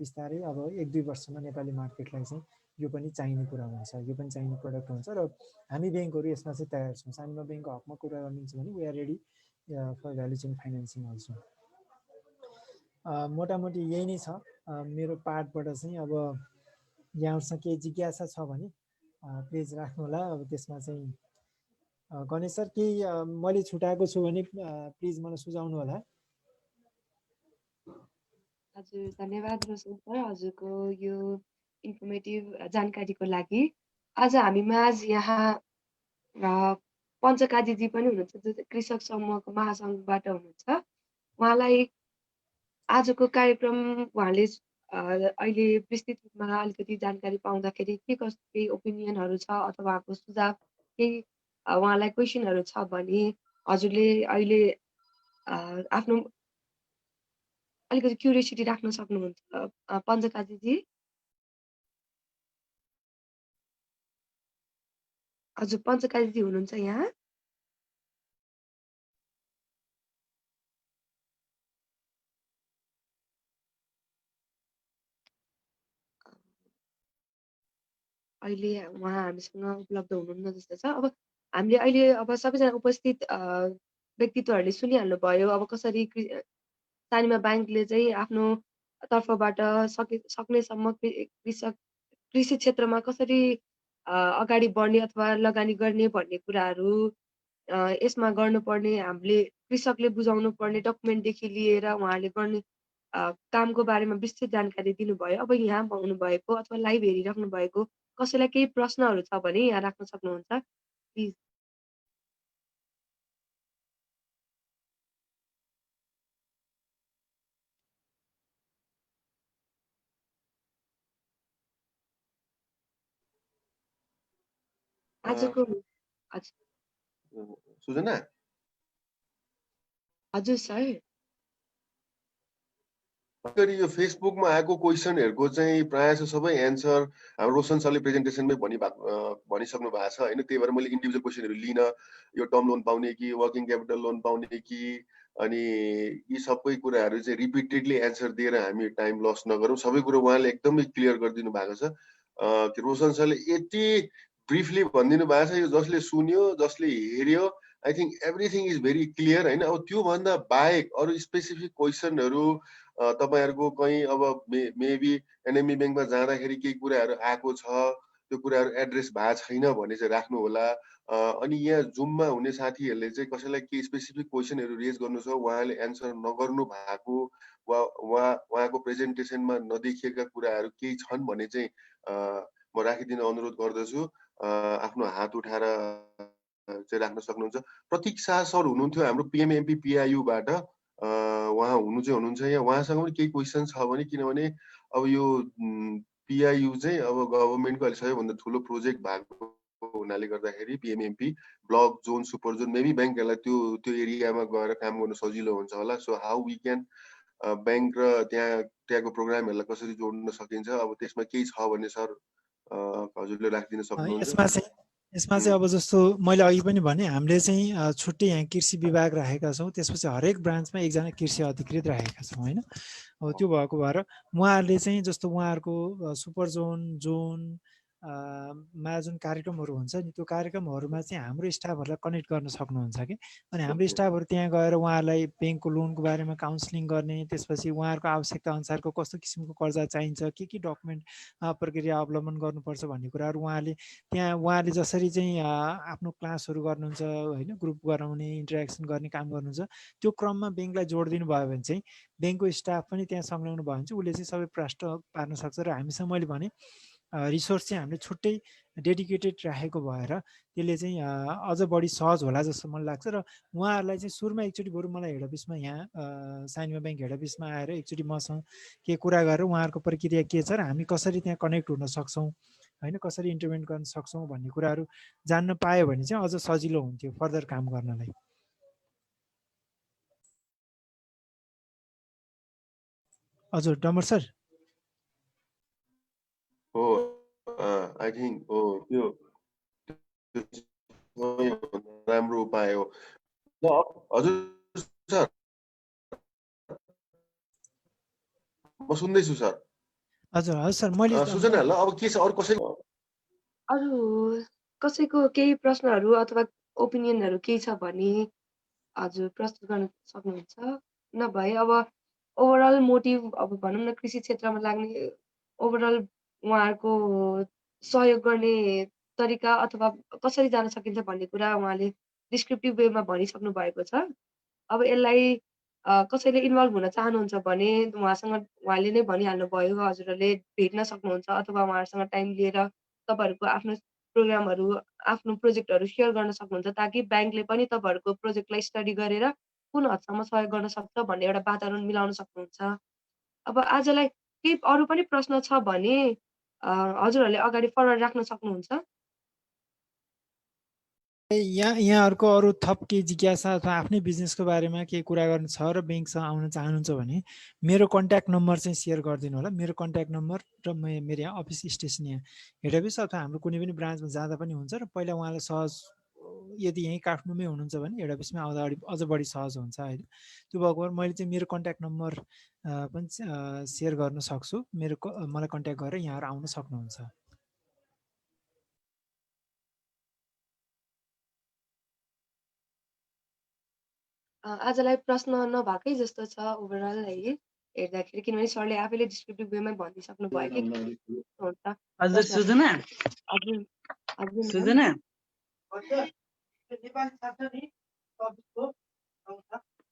बिस्तारै अब 1-2 वर्षमा नेपाली मार्केटलाई चाहिँ यो पनि चाहिने कुरा हुन्छ, यो पनि चाहिने प्रडक्ट हुन्छ। र हामी ब्याङ्कहरू यसमा चाहिँ तयार छौँ। सानिमा ब्याङ्कको हकमा कुरा गर्नुहुन्छ भने we are ready for value chain financing also. मोटामोटी यही नै छ मेरो पार्टबाट चाहिँ। अब यहाँहरूसँग केही जिज्ञासा छ भने प्लिज राख्नु होला। अब त्यसमा चाहिँ गणेश सर केही मैले छुटाएको छु भने प्लिज मलाई सुझाउनु होला। हजुर, धन्यवाद रोशन सर हजुरको यो इन्फर्मेटिभ जानकारीको लागि। आज हामी माझ यहाँ पञ्चकाजीजी पनि हुनुहुन्छ जो कृषक समूहको महासङ्घबाट हुनुहुन्छ। उहाँलाई आजको कार्यक्रम उहाँले अहिले विस्तृत रूपमा अलिकति जानकारी पाउँदाखेरि के कस्तो केही ओपिनियनहरू छ अथवा उहाँको सुझाव केही उहाँलाई क्वेसनहरू छ भने हजुरले अहिले आफ्नो अलिकति क्युरियोसिटी राख्न सक्नुहुन्छ पञ्चकाजीजी। हजुर पञ्चकाजीजी हुनुहुन्छ यहाँ? अहिले उहाँ हामीसँग उपलब्ध हुनुहुन्न जस्तो छ। अब हामीले अहिले अब सबैजना उपस्थित व्यक्तित्वहरूले सुनिहाल्नुभयो अब कसरी सानिमा ब्याङ्कले चाहिँ आफ्नो तर्फबाट सक्नेसम्म कृषि क्षेत्रमा कसरी अगाडि बढ्ने अथवा लगानी गर्ने भन्ने कुराहरू यसमा गर्नुपर्ने हामीले कृषकले बुझाउनु पर्ने डकुमेन्टदेखि लिएर उहाँले गर्ने कामको बारेमा विस्तृत जानकारी दिनुभयो। अब यहाँ हुनुभएको अथवा लाइभ हेरिराख्नु भएको कसैलाई केही प्रश्नहरू छ भने यहाँ राख्न सक्नुहुन्छ प्लिज। आजको सुजना हजुर सर। गरी यो फेसबुकमा आएको क्वेसनहरूको चाहिँ प्रायः जसो सबै एन्सर हाम्रो रोशन सरले प्रेजेन्टेसनमै भनिसक्नु भएको छ होइन। त्यही भएर मैले इन्डिभिजुअल क्वेसनहरू लिन, यो टर्म लोन पाउने कि वर्किङ क्यापिटल लोन पाउने कि, अनि यी सबै कुराहरू चाहिँ रिपिटेडली एन्सर दिएर हामी टाइम लस नगरौँ। सबै कुरो उहाँले एकदमै क्लियर गरिदिनु भएको छ। रोशन सरले यति ब्रिफली भनिदिनु भएको छ, यो जसले सुन्यो जसले हेऱ्यो I think everything is very clear होइन। अब त्योभन्दा बाहेक अरू स्पेसिफिक क्वेसनहरू तपाईँहरूको कहीँ अब मेबी एनएमई ब्याङ्कमा जाँदाखेरि केही कुराहरू आएको छ, त्यो कुराहरू एड्रेस भएको छैन भने चाहिँ राख्नु होला। अनि यहाँ जुममा हुने साथीहरूले चाहिँ कसैलाई केही स्पेसिफिक क्वेसनहरू रेज गर्नु छ, उहाँले एन्सर नगर्नु भएको वा उहाँको प्रेजेन्टेसनमा नदेखिएका कुराहरू केही छन् भने चाहिँ म राखिदिन अनुरोध गर्दछु। आफ्नो हात उठाएर चाहिँ राख्न सक्नुहुन्छ। प्रतीक्षा सर हुनुहुन्थ्यो हाम्रो पिएमएमपी पिआइयुबाट, उहाँ हुनुहुन्छ यहाँ। उहाँसँग पनि केही क्वेसन छ भने, किनभने अब यो पिआइयु चाहिँ अब गभर्मेन्टको अहिले सबैभन्दा ठुलो प्रोजेक्ट भएको हुनाले गर्दाखेरि PMMP block zone super zone maybe ब्याङ्कहरूलाई त्यो एरियामा गएर काम गर्न सजिलो हुन्छ होला। So how we can bank र त्यहाँको प्रोग्रामहरूलाई कसरी जोड्न सकिन्छ, अब त्यसमा केही छ भने सर हजुरले राखिदिन सक्नुहुन्छ। यसमा चाहिँ अब जस्तो मैले अघि पनि भने हामीले चाहिँ छुट्टै यहाँ कृषि विभाग राखेका छौँ, त्यसपछि हरेक ब्रान्चमा एकजना कृषि अधिकृत राखेका छौँ होइन। अब त्यो भएको भएर उहाँहरूले चाहिँ जस्तो उहाँहरूको सुपर जोन मा जुन कार्यक्रमहरू हुन्छ नि, त्यो कार्यक्रमहरूमा चाहिँ हाम्रो स्टाफहरूलाई कनेक्ट गर्न सक्नुहुन्छ कि। अनि हाम्रो स्टाफहरू त्यहाँ गएर उहाँहरूलाई ब्याङ्कको लोनको बारेमा काउन्सिलिङ गर्ने, त्यसपछि उहाँहरूको आवश्यकता अनुसारको कस्तो किसिमको कर्जा चाहिन्छ, के डकुमेन्ट प्रक्रिया अवलम्बन गर्नुपर्छ भन्ने कुराहरू उहाँले जसरी चाहिँ आफ्नो क्लासहरू गर्नुहुन्छ होइन, ग्रुप गराउने, इन्टरेक्सन गर्ने काम गर्नुहुन्छ, त्यो क्रममा ब्याङ्कलाई जोडिदिनु भयो भने चाहिँ ब्याङ्कको स्टाफ पनि त्यहाँ संलग्न भयो भने चाहिँ उसले चाहिँ सबै प्रष्ट पार्न सक्छ। र हामीसँग मैले भने रिसोर्स चाहिँ हामीले छुट्टै डेडिकेटेड राखेको भएर त्यसले चाहिँ अझ बढी सहज होला जस्तो मलाई लाग्छ। र उहाँहरूलाई चाहिँ सुरुमा एकचोटि बरु मलाई हेड अफिसमा यहाँ साइनिमा ब्याङ्क हेड अफिसमा आएर एकचोटि मसँग के कुरा गरेर उहाँहरूको प्रक्रिया के छ र हामी कसरी त्यहाँ कनेक्ट हुन सक्छौँ होइन, कसरी इन्टरभेन्ट गर्न सक्छौँ भन्ने कुराहरू जान्न पायो भने चाहिँ अझ सजिलो हुन्थ्यो फर्दर काम गर्नलाई। हजुर डम्बर सर। हो आई थिङ्क हो त्यो राम्रो उपाय हो। हजुर सर म सुन्दैछु सर। हजुर सर मैले सुजना ल अब के छ अरू कसैको केही प्रश्नहरू अथवा ओपिनियनहरू केही छ भने हजुर प्रस्तुत गर्न सक्नुहुन्छ। नभए अब ओभरअल मोटिभ अब भनौँ न कृषि क्षेत्रमा लाग्ने ओभरअल उहाँहरूको सहयोग गर्ने तरिका अथवा कसरी जान सकिन्छ भन्ने कुरा उहाँले डिस्क्रिप्टिभ वेमा भनिसक्नु भएको छ। अब यसलाई कसैले इन्भल्भ हुन चाहनुहुन्छ भने उहाँले नै भनिहाल्नु भयो, हजुरहरूले भेट्न सक्नुहुन्छ अथवा उहाँहरूसँग टाइम लिएर तपाईँहरूको आफ्नो प्रोग्रामहरू, आफ्नो प्रोजेक्टहरू सेयर गर्न सक्नुहुन्छ, ताकि ब्याङ्कले पनि तपाईँहरूको प्रोजेक्टलाई स्टडी गरेर कुन हदसम्म सहयोग गर्न सक्छ भन्ने एउटा वातावरण मिलाउन सक्नुहुन्छ। अब आजलाई केही अरू पनि प्रश्न छ भने हजुरहरूले अगाडि फरवर्ड राख्न सक्नुहुन्छ। यहाँहरूको अरू थप केही जिज्ञासा अथवा आफ्नै बिजनेसको बारेमा केही कुरा गर्नु छ र ब्याङ्कसँग आउन चाहनुहुन्छ भने मेरो कन्ट्याक्ट नम्बर चाहिँ सेयर गरिदिनु होला। मेरो कन्ट्याक्ट नम्बर र मेरो यहाँ अफिस स्टेसन यहाँ हेड अफिस अथवा हाम्रो कुनै पनि ब्रान्चमा जाँदा पनि हुन्छ। र पहिला उहाँलाई सहज यदि यहीँ काठमाडौँमै हुनुहुन्छ भने हेड अफिसमा आउँदा अझ बढी सहज हुन्छ होइन। त्यो भएको भएर मैले चाहिँ मेरो कन्ट्याक्ट नम्बर पनि सेयर गर्न सक्छु। मलाई कन्ट्याक्ट गरेर यहाँहरू आउन सक्नुहुन्छ। आजलाई प्रश्न नभएकै जस्तो छ ओभरअल है हेर्दाखेरि, किनभने सरले आफैले डिस्क्रिप्टिभ वेमै भनिसक्नु भयो कि हुन्छ। हजुर सुजना सुजना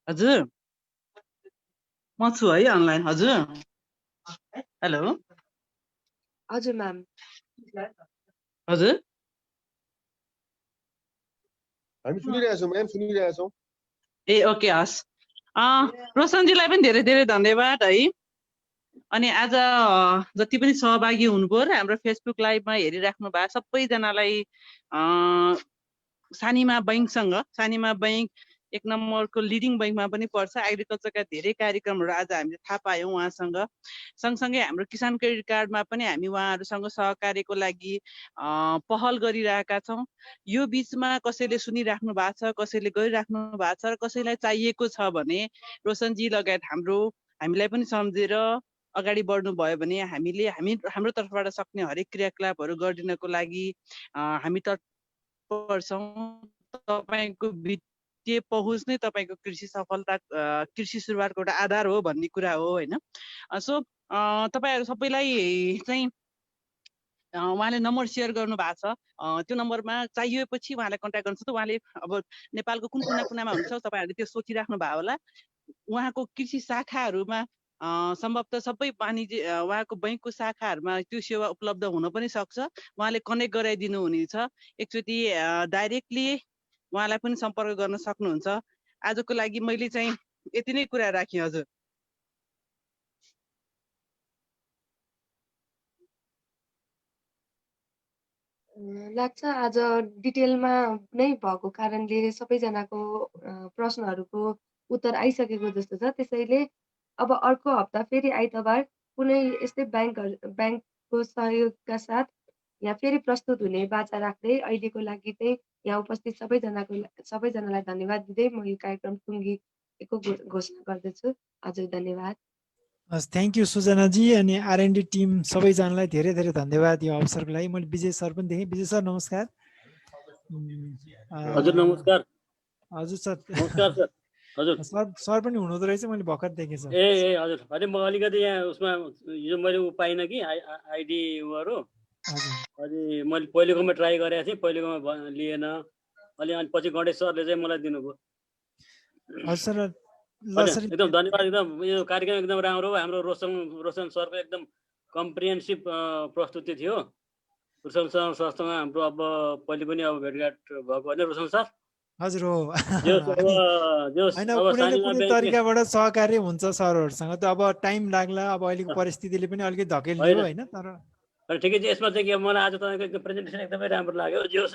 हजुर म छु है अनलाइन। हजुर हेलो हजुर म्याम। हजुर हामी सुनिरहेछौँ म्याम, सुनिरहेछौँ। ए ओके हस्। रोशनजीलाई पनि धेरै धेरै धन्यवाद है। अनि आज जति पनि सहभागी हुनुभयो र हाम्रो फेसबुक लाइभमा हेरिराख्नु भएको सबैजनालाई सानिमा बैङ्क 1 नम्बरको लिडिङ बैंकमा पनि पर्छ। एग्रिकल्चरका धेरै कार्यक्रमहरू आज हामीले थाहा पायौँ उहाँसँग। सँगसँगै हाम्रो किसान क्रेडिट कार्डमा पनि हामी उहाँहरूसँग सहकार्यको लागि पहल गरिरहेका छौँ। यो बिचमा कसैले सुनिराख्नु भएको छ, कसैले गरिराख्नु भएको छ र कसैलाई चाहिएको छ भने रोशनजी लगायत हामीलाई पनि सम्झेर अगाडि बढ्नु भयो भने हाम्रो तर्फबाट सक्ने हरेक क्रियाकलापहरू गरिदिनको लागि हामी तत्पर छौँ। तपाईँको वित्तीय पहुँच नै तपाईँको कृषि सुरुवातको एउटा आधार हो भन्ने कुरा हो होइन। सो तपाईँहरू सबैलाई चाहिँ उहाँले नम्बर सेयर गर्नु भएको छ। त्यो नम्बरमा चाहिएपछि उहाँलाई कन्ट्याक्ट गर्नु सक्छ। उहाँले अब नेपालको कुन कुनामा हुनुहुन्छ तपाईँहरूले त्यो सोचिराख्नु भयो होला। उहाँको कृषि शाखाहरूमा सम्भवतः सबै वाणिज्य उहाँको बैङ्कको शाखाहरूमा त्यो सेवा उपलब्ध हुन पनि सक्छ। उहाँले कनेक्ट गराइदिनु हुनेछ। एकचोटि डाइरेक्टली उहाँलाई पनि सम्पर्क गर्न सक्नुहुन्छ। आजको लागि मैले चाहिँ यति नै कुरा राखेँ। हजुर लाग्छ आज डिटेलमा नै भएको कारणले सबैजनाको प्रश्नहरूको उत्तर आइसकेको जस्तो छ। त्यसैले अब अर्को हप्ता फेरि आइतबार कुनै यस्तै ब्याङ्कको सहयोगका साथ यहाँ फेरि प्रस्तुत हुने बाचा राख्दै अहिलेको लागि चाहिँ यहाँ उपस्थित सबैजनालाई धन्यवाद दिँदै म यो कार्यक्रम टुङ्गीको घोषणा गर्दछु। हजुर धन्यवाद। हस्, थ्याङ्क यू सुजनाजी अनि आरएनडी टिम सबैजनालाई धेरै धेरै धन्यवाद यो अवसरको लागि। मैले विजय सर पनि देखेँ। विजय सर नमस्कार। हजुर नमस्कार। हजुर सर नमस्कार सर। हजुर सर पनि हुनुहुँदो रहेछ, मैले भर्खर देखेँ सर। ए हजुर, अनि म अलिकति यहाँ उसमा हिजो मैले पाइनँ कि आइडी उहरू। अनि मैले पहिलेकोमा ट्राई गरेको थिएँ, पहिलेकोमा लिएन। अनि पछि गणेश सरले चाहिँ मलाई दिनुभयो। हजुर सर एकदम धन्यवाद। एकदम यो कार्यक्रम एकदम राम्रो हो। हाम्रो रोशन सरको एकदम कम्प्रिहेन्सिभ प्रस्तुति थियो। रोशन सरसँग हाम्रो अब पहिले पनि अब भेटघाट भएको होइन रोशन सर? हजुर हो। होइन कुनै तरिकाबाट सहकार्य हुन्छ सरहरूसँग त। अब टाइम लाग्ला, अब अहिलेको परिस्थितिले पनि अलिकति धकेलिदियो होइन। तर ठिकै छ। यसमा चाहिँ के मलाई आज तपाईँको एकदम प्रेजेन्टेसन एकदमै राम्रो लाग्यो। जो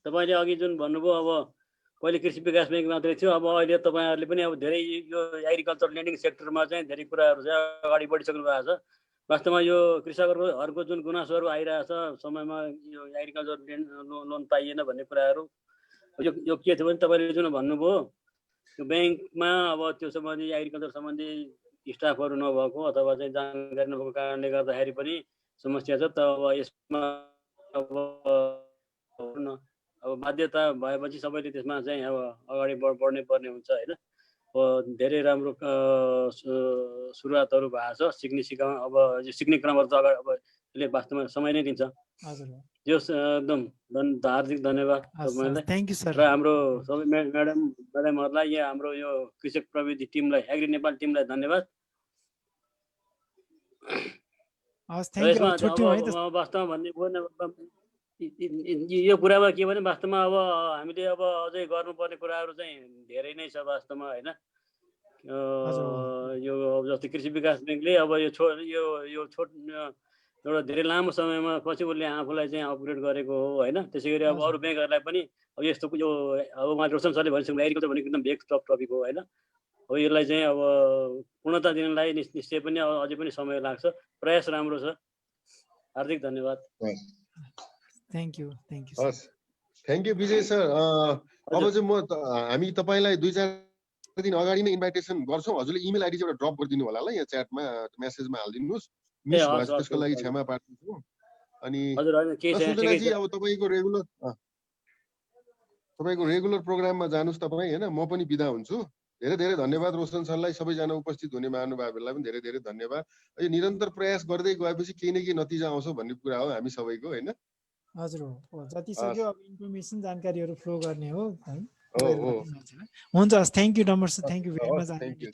तपाईँले अघि जुन भन्नुभयो, अब पहिले कृषि विकास ब्याङ्क मात्रै थियो, अब अहिले तपाईँहरूले पनि अब धेरै यो एग्रिकल्चर लेन्डिङ सेक्टरमा चाहिँ धेरै कुराहरू चाहिँ अगाडि बढिसक्नु भएको छ। वास्तवमा यो कृषकहरूको जुन गुनासोहरू आइरहेछ, समयमा यो एग्रिकल्चर लोन पाइएन भन्ने कुराहरू, यो के थियो भने तपाईँले जुन भन्नुभयो त्यो ब्याङ्कमा अब त्यो सम्बन्धी एग्रिकल्चर सम्बन्धी स्टाफहरू नभएको अथवा चाहिँ जानकारी नभएको कारणले गर्दाखेरि पनि समस्या छ। त अब यसमा अब बाध्यता भएपछि सबैले त्यसमा चाहिँ अब अगाडि बढ्नै पर्ने हुन्छ होइन। अब धेरै राम्रो सुरुवातहरू भएको छ। अब सिक्ने क्रमहरू त अगाडि अब यसले वास्तवमा समय नै लिन्छ। जो एकदम हार्दिक धन्यवाद तपाईँलाई। Thank you sir. र हाम्रो सबै म्याडमहरूलाई, यहाँ हाम्रो यो कृषक प्रविधि टिमलाई, एग्री नेपाल टिमलाई धन्यवाद। वास्तवमा भन्ने यो कुरामा के भने वास्तवमा अब हामीले अब अझै गर्नुपर्ने कुराहरू चाहिँ धेरै नै छ वास्तवमा होइन। यो जस्तै कृषि विकास ब्याङ्कले अब यो एउटा धेरै लामो समयमा पछि उसले आफूलाई चाहिँ अपग्रेड गरेको हो होइन। त्यसै गरी अब अरू ब्याङ्कहरूलाई पनि अब यस्तो यो अब उहाँ रोशन सरले भनिसक्नु एग्रिकल्चर भनेको एकदम भेग टपिक हो होइन। अब यसलाई चाहिँ अब पूर्णता दिनलाई निश्चय पनि अझै पनि समय लाग्छ। प्रयास राम्रो छ। हार्दिक धन्यवाद। Thank you. हस्, थ्याङ्क यू विजय सर। अब चाहिँ हामी तपाईँलाई 2-4 दिन अगाडि नै इन्भाइटेसन गर्छौँ। हजुरले इमेल आइडी चाहिँ एउटा ड्रप गरिदिनु होला ल, यहाँ च्याटमा मेसेजमा हालिदिनुहोस्। मिस भएछ, त्यसको लागि क्षमा प्रार्थना। अनि सुजनाजी अब तपाईँको रेगुलर प्रोग्राममा जानुहोस् तपाईँ होइन। म पनि बिदा हुन्छु। धेरै धेरै धन्यवाद रोशन सरलाई, सबैजना उपस्थित हुने महानुभावहरूलाई पनि धेरै धेरै धन्यवाद। यो निरन्तर प्रयास गर्दै गएपछि केही न केही नतिजा आउँछ भन्ने कुरा हो हामी सबैको होइन। हजुर हो, जति सक्यो अब इन्फर्मेसन जानकारीहरू फ्लो गर्ने हो है। हुन्छ, हस्, thank you Dambar sir. Thank you very much. Thank you.